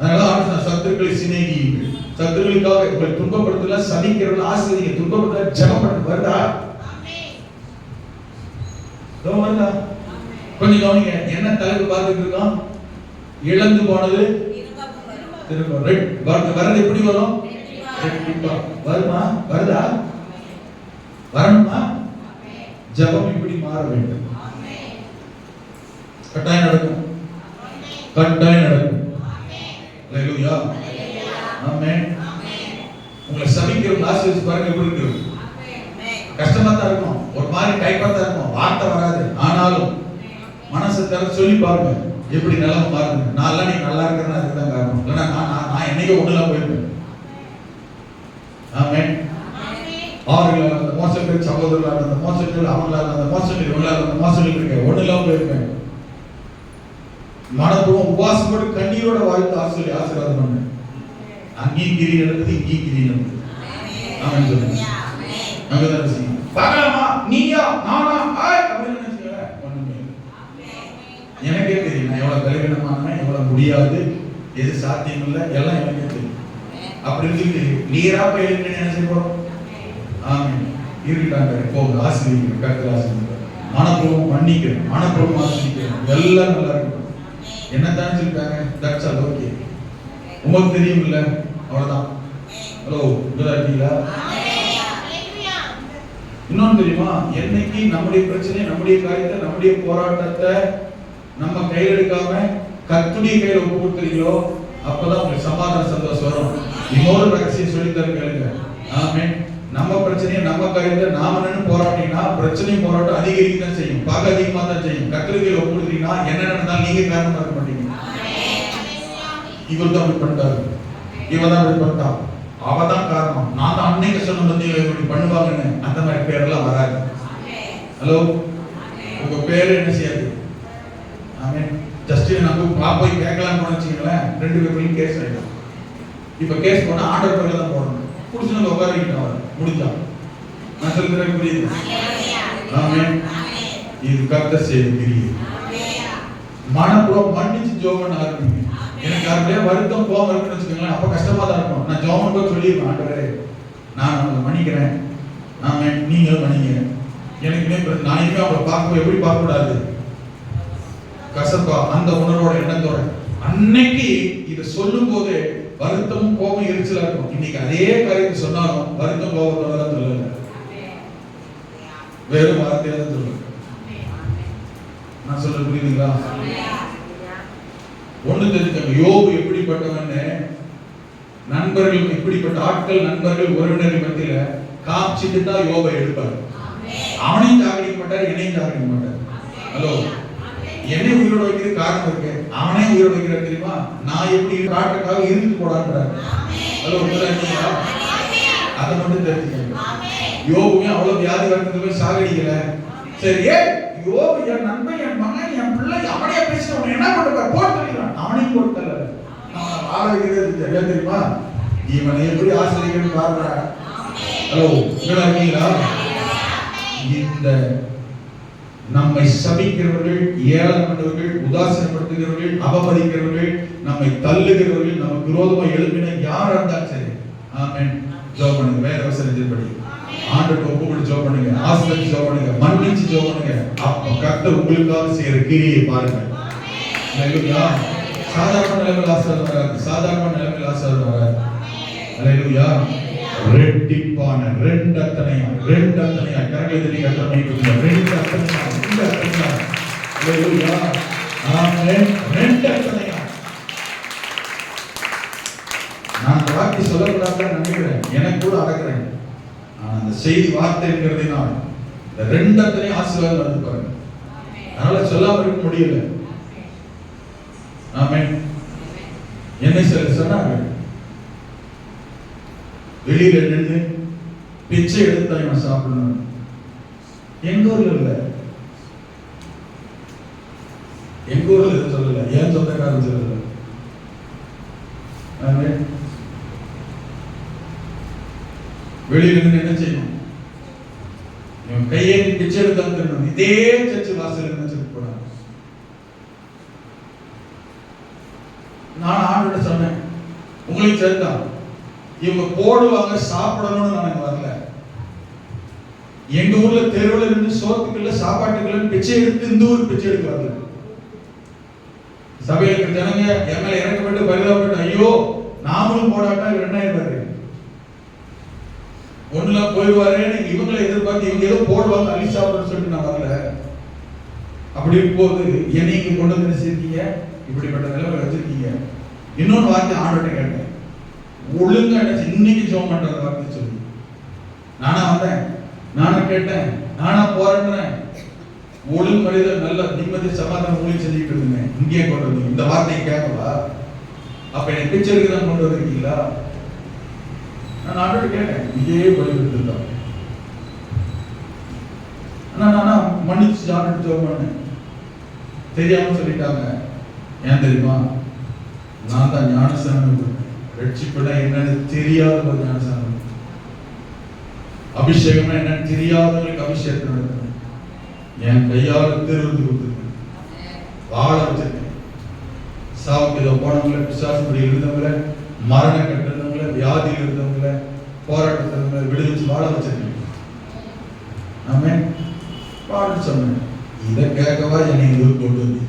அதனால ஆண்டவர் சத்துருக்களை சிநேகியுங்கள், சத்துருக்களுக்காக உங்களை துன்பப்படுத்தல, சபிக்கிறவர்கள் ஆசீர்வதிங்க, துன்பப்படுத்தல ஜெபம் பண்ணுங்க. வருதா? வருதா? கொஞ்சம் கவனிங்க. என்ன தலைப்பு பார்த்துட்டு இருக்கோம்? இழந்து போனது திரும்ப வரது. எப்படி வரும்? வருமா? வருதா? வரணுமா? ஜெபம் இப்படி மாற வேண்டும். கட்டாயம் நடக்கும், கட்டாயம் நடக்கும். அல்லேலூயா, ஆமென். உங்களை சபிக்கிறவங்க ஆசீர்வதிச்சு பாருங்க எப்படி இருக்கு. கஷ்டமா தான் இருக்கும், ஒரு மாதிரி டைப்பா தான் இருக்கும், வார்த்தை வராது. ஆனாலும் மனசை தர சொல்லி பாருங்க எப்படி நிலைமை மாறுது. நான் நீ நல்லா இருக்கிறேன்னா அதுதான் காரணம். இல்லைன்னா நான் என்னைக்கோ ஒண்ணுலாம் போயிருப்பேன். ஆமென். அவர்கள் அந்த மோசங்கள், சகோதரர்கள் அந்த மோசங்கள், அவங்களால அந்த மோசங்கள், இவங்களால அந்த மோசங்கள் இருக்க ஒண்ணுலாம் போயிருப்பேன். மனப்பூர்வம் உபவாசம் போட்டு கண்ணீரோட வாழ்த்து ஆசீர்வாதம் பண்ணு. அங்கேயும் கிரி நடக்குது, இங்கேயும் கிரி நடக்குது. ஆமென் சொல்லுங்க. அங்கதான் செய்யும். பார்க்கலாமா? நீயா நானா அப்படின்னு நினைச்சீங்களா? ஒண்ணுமே எனக்கே தெரியும். நான் எவ்வளவு பலவீனமானவன், எவ்வளவு முடியாது, எது சாத்தியம் இல்லை, எல்லாம் எனக்கே தெரியும். அப்படி இருந்து நீரா போய் என்ன செய்வோம்? ஆமென். இருக்கிட்டாங்க போகுது, ஆசீர்வதிக்கிறேன், கர்த்தர் ஆசீர்வதிக்கிறார். மனப்பூர்வம் மன்னிக்கிறேன், மனப்பூர்வம் ஆசீர்வதிக்கிறேன், எல்லாம் நல்லா இருக்கும். என்னத்தான் சொல்லிட்டாங்க? That's all okay. உங்களுக்கு தெரியும் இல்ல? அவ்வளவுதான். ஹலோ, நல்லா இருக்கீங்களா? இன்னொன்னு தெரியுமா? என்னைக்கு நம்முடைய பிரச்சனை, நம்முடைய காரியத்தை, நம்முடைய போராட்டத்தை நம்ம கையில் எடுக்காம கர்த்தருடைய கையில ஒப்பு கொடுக்குறீங்களோ அப்பதான் உங்களுக்கு சமாதான சந்தோஷம் வரும். இன்னொரு ரகசியம் சொல்லி தர கேளுங்க. ஆமென். நம்ம பிரச்சனையை நம்ம கையில நாம நின்று போராட்டினா பிரச்சனையும் போராட்டம் அதிகரிக்க தான் செய்யும், பார்க்க அதிகமா தான் செய்யும். கத்திரிக்கையில் ஒப்புடுத்தீங்கன்னா என்ன நடந்தாலும் நீங்க காரணமா இருக்க மாட்டீங்க. இவர் தான் அப்படி பண்ணிட்டாரு, இவன் தான் அப்படி பண்ணிட்டான், அவ தான் காரணம், நான் தான் அன்னைக்கு சொன்ன மத்தியில் இப்படி பண்ணுவாங்கன்னு அந்த மாதிரி பேரெல்லாம் வராது. ஹலோ, உங்க பேரு என்ன செய்யாது? ஆமென். ஜஸ்ட் நம்ம போய் கேட்கலாம்னு போனீங்களேன், 2 பேருக்கும் கேஸ் ஆயிடும். இப்ப கேஸ் போனா ஆர்டர் பேர்ல தான் போடணும். புடிச்சவங்க உட்கார வைக்கணும், அவர் முடிஞ்சா. நான் சொல்றேன் புரியுது? ஆமென். இது கர்த்தர் செய்த கிரியை. மனப்பூர்வம் மன்னிச்சு ஜெபம் பண்ண ஆரம்பிங்க. எனக்கு யாருடைய வருத்தம் கோபம் இருக்குன்னு வச்சுக்கோங்களேன், அப்ப கஷ்டமா தான் இருக்கும். நான் ஜெபம் போய் சொல்லிடுவேன், ஆண்டவரே நான் உங்களை மன்னிக்கிறேன், ஆமென், நீங்களும் மன்னிங்க. எனக்கு நான் இனிமே அவங்களை பார்க்க எப்படி பார்க்க கூடாது, கசப்பா அந்த உணர்வோட எண்ணத்தோட. அன்னைக்கு இதை சொல்லும் போது வருத்தமும் கோபம் எரிச்சலா இருக்கும். இன்னைக்கு அதே காரியத்தை சொன்னாலும் வருத்தம் கோபத்தோட தான் சொல்லல, வெறும் வார்த்தையில தான் சொல்லுங்க. நான் சொல்ல புரியுதுங்களா? ஒண்ணு தெரிஞ்சுக்கங்க, யோபு எப்படிப்பட்டவன்னு நண்பர்கள், இப்படிப்பட்ட ஆட்கள், நண்பர்கள், உறவினர்கள் மத்தியில காமிச்சிட்டு தான் யோபை எடுப்பாரு. அவனையும் சாகடிக்க மாட்டார், என்னையும் சாகடிக்க மாட்டார். ஹலோ, என்னை உயிரோட வைக்கிறது காரணம் இருக்கு, அவனே உயிரோட வைக்கிறார் தெரியுமா? நான் எப்படி காட்டுக்காக இருந்து போடான்றார். ஹலோ, அதை மட்டும் தெரிஞ்சுக்கங்க. யோபுமே அவ்வளவு வியாதி வருத்தத்துல போய் சாகடிக்கல. சரி, யோபு என் நண்பன், என் மகன், என் பிள்ளை, அவனையே பேசி அவனை என்ன பண்ணுவார்? போட்டுறான். அவனையும் போட்டல, அவனை வாழ வைக்கிறது தெரியுமா? இவனை எப்படி ஆசிரியர்கள் பாடுறா? ஹலோ, இருக்கீங்களா? இந்த நம்மை சபிக்கிறவர்கள், ஏளனப்படுகிறவர்கள், உதாசீனப்படுத்துகிறவர்கள், அவமதிக்கிறவர்கள், நம்மை தள்ளுகிறவர்கள், நமக்கு விரோதமாக எழுப்பின யாரா இருந்தாலும் சரி, ஆமென், ஜெபம் பண்ணுங்க. வேற வசனத்தின்படி ஆண்டவருக்கு ஒப்புக்கொடுத்து ஜெபம் பண்ணுங்க, ஆசீர்வதிச்சு ஜெபம் பண்ணுங்க, மன்னிச்சு ஜெபம் பண்ணுங்க. அப்ப கர்த்தர் உங்களுக்காக செய்யற கிரியை பாருங்க. ஹalleluya. சாதாரண நிலைமையில் ஆசீர்வாதம் வராது, சாதாரண நிலைமையில் ஆசீர்வாதம் வராது. ஹalleluya. ரெட்டிப்பான ரெண்டத்தனையா கரங்களை தட்டி கர்த்தர் பண்ணிட்டு ரெண்டத்தனையா. ஹalleluya. ஆமென். ரெண்டத்தனையா. நான் வார்த்தை சொல்லக்கூடாதுன்னு நினைக்கிறேன், எனக்கு கூட அடக்குறேன். அந்த செய்தி வார்த்தைங்கிறதுனால இந்த ரெண்டத்தனையும் ஆசீர்வாதம் வந்து பாருங்க. அதனால சொல்லாம இருக்க முடியல. ஆமென். என்ன சொன்னாங்க? வெளியில நின்று பிச்சை எடுத்தா இவன் சாப்பிடணும். எங்க ஊர்ல இல்ல, எங்க ஊர்ல இதை சொல்லல, ஏன் சொந்தக்காரன் சொல்லல. வெளியில நின்று என்ன செய்யணும்? இவன் கையேந்தி பிச்சை எடுத்தான் திரும்பணும். இதே சர்ச்சு வாசல் என்ன சொல்லி போனாங்க. நான் ஆண்டோட சொன்னேன், உங்களுக்கு சேர்ந்தான் இவங்க போடுவாங்க சாப்பிடணும்னு நான் வரல. எங்க ஊர்ல தெருவில் இருந்து சோத்துக்குள்ள சாப்பாட்டுக்குள்ள பிச்சை எடுத்து இந்த ஊர் பிச்சை எடுக்க வரல. சபையில ஜனங்க எம்எல்ஏ இறக்கப்பட்டு பரிதாபப்பட்டு ஐயோ நாமளும் போடாட்டா இவர் என்ன ஆயிடுவாரு, ஒண்ணுல போயிடுவாருன்னு இவங்களை எதிர்பார்த்து இவங்க ஏதோ போடுவாங்க அள்ளி சாப்பிடணும்னு சொல்லிட்டு நான் வரல. அப்படி இருக்கும்போது என்னை இங்க கொண்டு வந்து நினைச்சிருக்கீங்க, இப்படிப்பட்ட நிலைமை வச்சிருக்கீங்க. இன்னொன்னு வார்த்தை ஆண்டோட்ட கேட்டேன், ஒழுங்கா இன்னைக்கு ஜெபம் பண்ற வார்த்தை சொல்லி. நானா வந்தேன், நானா கேட்டேன், நானா போறேன். ஒழுங்கு மனிதர் நல்ல நிம்மதி சமாதானம் ஊழி செஞ்சுட்டு இருந்தேன். இங்கே கொண்டு வந்து இந்த வார்த்தையை கேட்கவா? அப்ப எனக்கு பிச்சருக்கு தான் கொண்டு வந்திருக்கீங்களா? நான் ஆண்டோட கேட்டேன், இதே வழிபடுத்தான். ஆனா நானா மன்னிச்சு ஆண்டோட ஜெபம் பண்ணேன். தெரியாம சொல்லிட்டாங்க. ஏன் தெரியுமா? நான் தான் ஞானஸ்நானம் ரட்சிப்புனா என்னன்னு தெரியாத ஒரு ஞானஸ்நானம், அபிஷேகம்னா என்னன்னு தெரியாதவங்களுக்கு அபிஷேகம் நடத்தணும். என் கையால் திருவிழந்து கொடுத்துருக்கேன், வாழ வச்சிருக்கேன். சாவுக்கு ஏதோ போனவங்கள, பிசாசுபடி இருந்தவங்கள, மரண கட்டிருந்தவங்கள, வியாதியில் இருந்தவங்கள, போராட்டத்தை விடுவிச்சு வாழ வச்சிருக்கேன். ஆமென். வாழ சொன்னேன். இதை கேட்கவா என்னை கொண்டு வந்து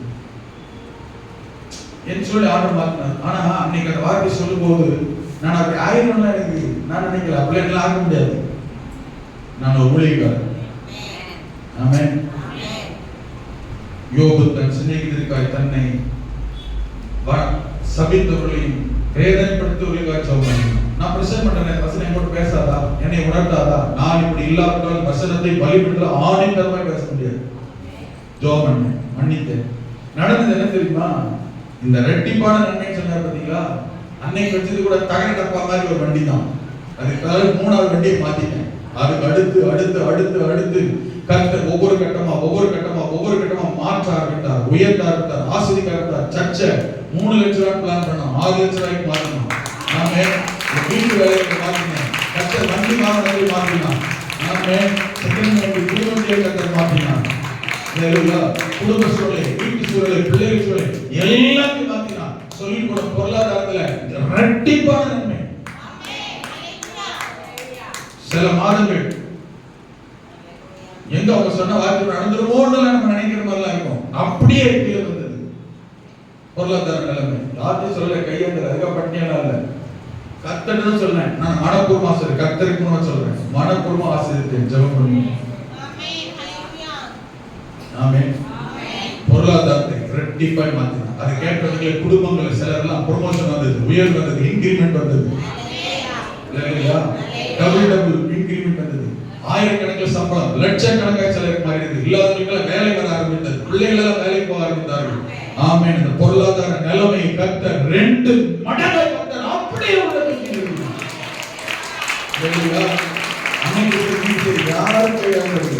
என்று சொல்லி ஆர்டர் மாத்தினார். ஆனா அன்னைக்கு அந்த வார்த்தை சொல்லும் போது நான் அப்படி ஆயிரம்லாம் எனக்கு நான் நினைக்கல, அப்படிலாம் ஆக முடியாது. நான் ஒரு ஊழியக்காரன். ஆமென். யோபு தன் சிநேகிதருக்காய் தன்னை சபித்தவர்களையும் வேதனைப்படுத்தவர்களுக்காக ஜெபம் பண்ணினான். நான் பிரசன்ட் பண்றேன், வசனம் என்கிட்ட பேசாதா, என்னை உணர்த்தாதா? நான் இப்படி இல்லாவிட்டால் வசனத்தை பலிபீடத்துல ஆணித்தரமா பேச முடியாது. ஜெபம் பண்ணேன், மன்னித்தேன். நடந்தது என்ன தெரியுமா? இந்த ரெட்டிப்பான நன்மை சொன்னார் பாத்தீங்களா, அன்னைக்கு வச்சது கூட தகர டப்பா மாதிரி ஒரு வண்டி தான். அதுக்காக 3வது வண்டியை மாத்திட்டேன். அதுக்கு அடுத்து அடுத்து அடுத்து அடுத்து கர்த்தர் ஒவ்வொரு கட்டமா மாற்ற ஆரம்பித்தார், உயர்த்த ஆரம்பித்தார், ஆசீர்வதிக்க ஆரம்பித்தார். சர்ச்சை 3 லட்சம் ரூபாய் பிளான் பண்ணோம், 6 லட்சம் ரூபாய்க்கு மாற்றணும். நாம வீட்டு வேலையை மாற்றினேன், கர்த்தர் வண்டி வாகனங்களை மாற்றினான். நாம செகண்ட் குடும்பத்தை கர்த்தர் மாற்றினான். குடும்ப சூழலை, வீட்டு சூழலை, பிள்ளைகள் சூழலை எல்லாத்தையும் மாற்றினான். சொல்லி கூட பொருளாதாரத்துல இரட்டிப்பான நன்மை. சில மாதங்கள் எங்க அவங்க சொன்ன வார்த்தை நடந்துருமோன்னு நம்ம நினைக்கிற மாதிரிலாம் இருக்கும். அப்படியே கீழே வந்தது பொருளாதார நிலைமை. யார்ட்டையும் சொல்லல, கையெழுத்து அதுக்காக பட்டினியெல்லாம் இல்ல, கர்த்தர் சொன்னேன். நான் மனப்பூர்வமா சொல்றேன், கர்த்தருக்கு சொல்றேன், மனப்பூர்வமா ஆசீர்வதித்தேன். ஜெபம் பண்ணுங்க. ஆமென். பொருளாதாரத்தை இரட்டிப்பாய் மாத்தினார். அது கேட்டவங்களே குடும்பங்கள் சிலர்லாம் ப்ரமோஷன் வந்தது, உயர்வு வந்தது, இன்கிரிமெண்ட் வந்தது. இல்லையா? டபுள் இன்கிரிமெண்ட் வந்தது. ஆயிரக்கணக்கில் சம்பளம், லட்சக்கணக்காக சிலருக்கு மாறியது. இல்லாதவங்களுக்கு வேலை வர ஆரம்பித்தது, பிள்ளைகள் எல்லாம் வேலைக்கு போக ஆரம்பித்தார்கள். ஆமென். இந்த பொருளாதார நிலைமை கர்த்தர் 2 மடங்கு கர்த்தர் அப்படியே உயர்த்தினார். இல்லையா? அன்னைக்கு யாரும் கையாளது.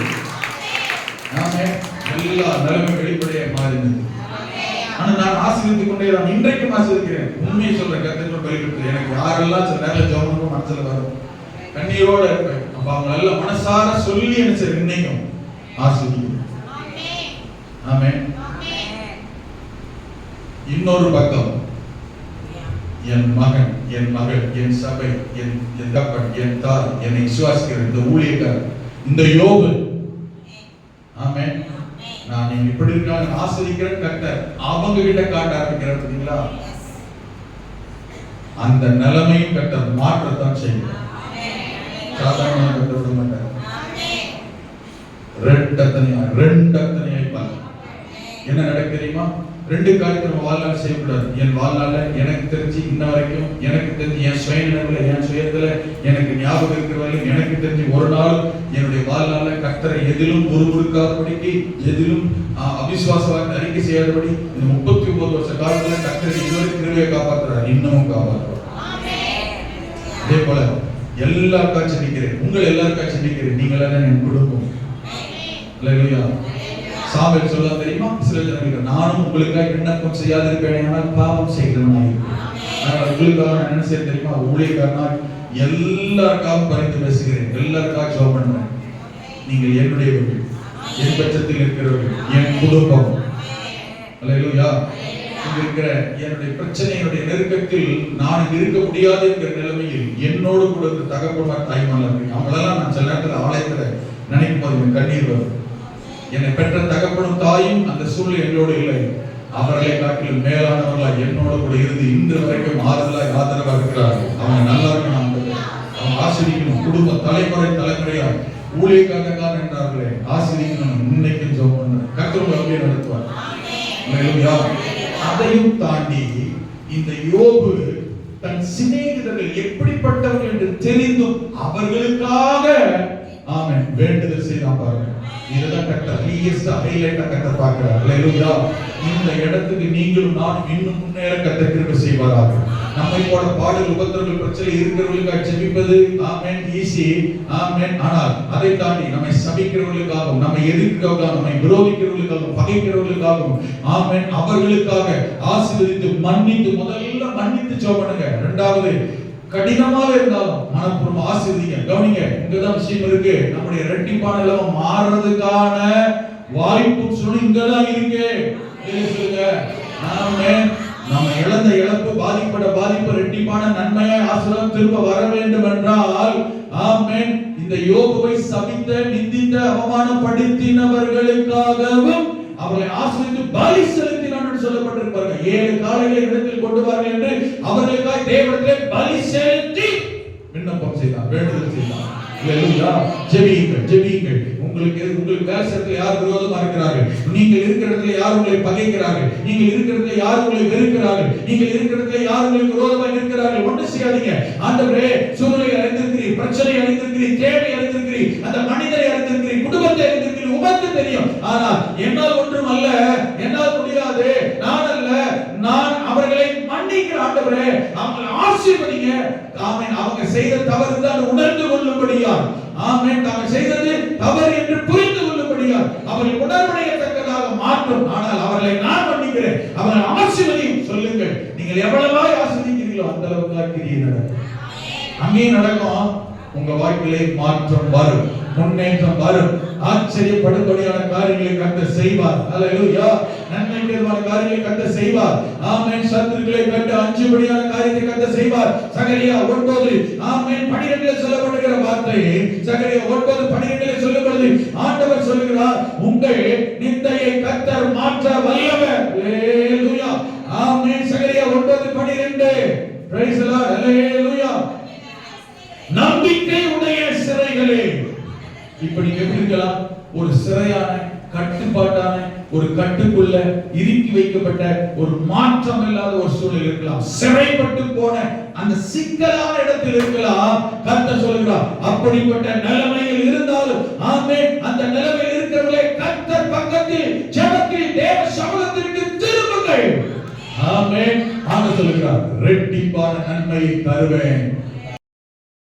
ஆமென். எல்லா நிலைமை வெளிப்படையாக மாறினது. ஆனா நான் ஆசீர்வதித்துக் கொண்டே தான் இன்றைக்கும் ஆசீர்வதிக்கிறேன். உண்மையை சொல்றேன், கர்த்தர் பலிபீடத்தில் எனக்கு யாரெல்லாம் சில நேரம் ஜெபம் மனசுல வரும், கண்ணீரோட இருப்பேன். அப்ப அவங்க எல்லாம் மனசார சொல்லி என்ன செய்ய இன்னைக்கும் ஆசீர்வதிக்கிறேன். ஆமென். இன்னொரு பக்கம் என் மகன், என் மகள், என் சபை, என் தகப்பன், என் தாய், என்னை விசுவாசிக்கிற இந்த ஊழியக்காரர், இந்த யோபு, ஆமென், நான் நீங்க இப்படி இருக்காங்க ஆசீர்வதிக்கிறேன் கர்த்தர் அவங்க கிட்ட காட்ட ஆரம்பிக்கிறார். பாத்தீங்களா? அந்த நிலைமையும் கர்த்தர் மாற்றத்தான் செய்கிறார். சாதாரணமாக கர்த்தர் விட மாட்டார். ரெண்டு அத்தனையாய் பாருங்க. என்ன நடக்கு தெரியுமா? 2 காரியத்தை நம்ம வாழ்நாள் செய்யக்கூடாது. என் வாழ்நாள்ல எனக்கு தெரிஞ்சு இன்ன வரைக்கும், எனக்கு தெரிஞ்சு என் சுய நினைவுல, என் சுயத்துல எனக்கு ஞாபகம் இருக்கிறவரையும், எனக்கு தெரிஞ்சு ஒரு நாள் என்னுடைய வாழ்நாள்ல கர்த்தரை எதிலும் முறுமுறுக்காதபடிக்கு, எதிலும் அவிசுவாசமாக அறிக்கை செய்யாதபடி இந்த 39 வருஷ காலத்துல கர்த்தர் இதுவரை கிருபையை காப்பாற்றுறார், இன்னமும் காப்பாற்றுறார். அதே போல எல்லாருக்காச்சும் சிந்திக்கிறேன், உங்கள் எல்லாருக்காச்சும் சிந்திக்கிறேன், நீங்கள் எல்லாம் என் குடும்பம். அல்லேலூயா. சாமுவேல் சொல்ல தெரியுமா? இஸ்ரவேல் ஜனங்களுக்கு, நானும் உங்களுக்காக விண்ணப்பம் செய்யாதிருப்பேன், ஆனால் பாவம் செய்கிறவனாயிருப்பேன். ஆனால் உங்களுக்காக நான் என்ன செய்ய தெரியுமா? ஊழியக்காரனா எல்லாருக்காகவும் பரிந்து பேசுகிறேன், எல்லாருக்காக ஜெபம் பண்றேன். நீங்கள் என்னுடையவர்கள், என் பட்சத்தில் இருக்கிறவர்கள், என் குடும்பம். அல்லேலூயா. இங்க இருக்கிற என்னுடைய பிரச்சனை, என்னுடைய நெருக்கத்தில் நான் இருக்க முடியாது என்கிற நிலைமையில் என்னோடு கூட இருக்கிற தகப்பனார், தாய்மார்கள் இருக்கு. அவங்களெல்லாம் நான் சில நேரத்தில் ஆலயத்துல நினைக்கும் போது என் கண்ணீர் வரும். என்னை பெற்ற தகப்பனும் தாயும் அந்த சூழ்நிலை என்னோடு இல்லை, அவர்களை காட்டிலும் மேலானவர்களாய் என்னோட கூட இருந்து இன்று வரைக்கும் ஆறுதலாய் ஆதரவாக இருக்கிறார்கள். அவங்க நல்லா இருக்கணும், அவங்க ஆசிரியக்கணும். குடும்ப தலைமுறையா ஊழியக்காரர்கள் என்றார்களே, ஆசிரியக்கணும். இன்னைக்கும் ஜெபம் பண்றேன், கர்த்தர் அப்படியே நடத்துவார். அல்லேலூயா. அதையும் தாண்டி இந்த யோபு தன் சிநேகிதர்கள் எப்படிப்பட்டவர்கள் என்று தெரிந்தும் அவர்களுக்காக ஆமென் வேண்டுதல் செய்தான் பாருங்க. இதுதான் கர்த்தர் ஹைலைட்டா கர்த்தர் பார்க்கிறார். அல்லேலூயா. இந்த இடத்துக்கு நீங்களும் நான் இன்னும் முன்னேற கர்த்தர் கிருபை செய்வாராக. நம்மை போல பாடல் உபத்திரங்கள் பிரச்சனை இருக்கிறவர்களுக்காக ஜெபிப்பது ஆமென் ஈஸி. ஆமென். ஆனால் அதை தாண்டி நம்மை சபிக்கிறவர்களுக்காகவும், நம்மை எதிர்க்கிறவர்களுக்காகவும், நம்மை விரோதிக்கிறவர்களுக்காகவும், பகைக்கிறவர்களுக்காகவும் ஆமென் அவர்களுக்காக ஆசீர்வதித்து மன்னித்து, முதல்ல மன்னித்து ஜெபம் பண்ணுங்க. இரண்டாவது கடினமாக இருந்தாலும் மனப்பூர்வமா ஆசீர்வதிங்க. கவனிங்க, இங்கதான் விஷயம் இருக்கு. நம்முடைய இரட்டிப்பான நிலைமை மாறுறதுக்கான வாய்ப்பு சொல்லி இங்கதான் இருக்கு. சொல்லுங்க. ஆமென். நம்ம இழந்த இழப்பு, பாதிப்பட பாதிப்பு இரட்டிப்பான நன்மையாய் ஆசீர்வாதம் திரும்ப வர வேண்டும் என்றால் ஆமென் இந்த யோபுவை சபித்த, நிந்தித்த, அவமானப்படுத்தினவர்களுக்காகவும் அவர்களை ஆசீர்வதித்து பலி செலுத்தினான் என்று சொல்லப்பட்டிருப்பாங்க. 7 காளைகளை இடத்தில் கொண்டு வாருங்கள் என்று அவர்களுக்காக தேவனிடத்திலே பலி செலுத்தி விண்ணப்பம் செய்தான், வேண்டுதல் செய்தான். அல்லேலூயா. ஜெபியுங்கள், ஜெபியுங்கள். உங்களுக்கு வேலை இடத்துல யார் விரோதமா இருக்கிறார்கள், நீங்கள் இருக்கிற இடத்துல யார் உங்களை பகைக்கிறார்கள், நீங்கள் இருக்கிற இடத்துல யார் உங்களை வெறுக்கிறார்கள், நீங்கள் இருக்கிற இடத்துல யார் உங்களுக்கு விரோதமாக இருக்கிறார்கள். ஒன்றும் செய்யாதீங்க. ஆண்டவரே, சூழ்நிலை அறிந்திருக்கிறீர், பிரச்சனை அறிந்திருக்கிறீர், தேவை அறிந்திருக்கிறீர், அந்த மனிதரை அறிந்திருக்கிறீர், குடும்பத்தை அறிந்திருக்கிறீர், உமக்கு தெரியும். ஆனால் என்னால் ஒன்றும் அல்ல, என்னால் முடியாது, நான் அல்ல, நான் அவர்களை மன்னிக்கிற ஆண்டவரே, அவங்களை ஆசீர்வதிங்க. ஆமென். அவங்க செய்த தவறு தான் உணர்ந்து கொள்ளும்படியா, ஆமென், தாங்கள் செய்தது தவறு என்று புரிந்து கொள்ளும்படியா அவர்கள் உணர்வடையத்தக்கதாக மாற்றும். ஆனால் அவர்களை நான் மன்னிக்கிறேன், அவர்களை ஆசீர்வதியும் சொல்லுங்கள். நீங்கள் எவ்வளவாய் ஆசீர்வதிக்கிறீர்களோ அந்த அளவுக்கு கிரியை நடக்கும். அங்கேயும் நடக்கும். உங்க வாழ்க்கையிலே மாற்றம் வரும், முன்னேற்றம் வரும். ஆச்சரியப்படும்படியான காரியங்களை கர்த்தர் செய்வார். ஹல்லேலூயா. நன்மையான காரியங்களை கர்த்தர் செய்வார். ஆமென். சத்துருக்களை கண்டு அஞ்சும்படியான காரியத்தை கர்த்தர் செய்வார். சகரியா 9 ஆமென் 12 சொல்லப்படுகிற வார்த்தை, சகரியா 9:12 சொல்லப்படுது. ஆண்டவர் சொல்கிறார், உங்கள் நிந்தையை கர்த்தர் மாற்ற வல்லவர். ஹல்லேலூயா. ஆமென். சகரியா 9:12. Praise the lord. ஹல்லேலூயா. நம்பிக்கை உடைய சிறைகளே. இப்ப நீங்க எப்படி இருக்கலாம்? ஒரு சிறையான, கட்டுப்பாட்டான, ஒரு கட்டுக்குள்ள இறுக்கி வைக்கப்பட்ட, ஒரு மாற்றம் இல்லாத ஒரு சூழல் இருக்கலாம். சிறைப்பட்டு போன அந்த சிக்கலான இடத்தில் இருக்கலாம். கர்த்தர் சொல்கிறார், அப்படிப்பட்ட நிலைமையில் இருந்தாலும் ஆமென், அந்த நிலைமையில் இருக்கிறவர்களே கர்த்தர் பக்கத்தில் ஜெபத்தில் தேவ சமூகத்திற்கு திரும்புங்கள். ஆமென். ஆண்டவர் சொல்கிறார், இரட்டிப்பான நன்மையை தருவேன்.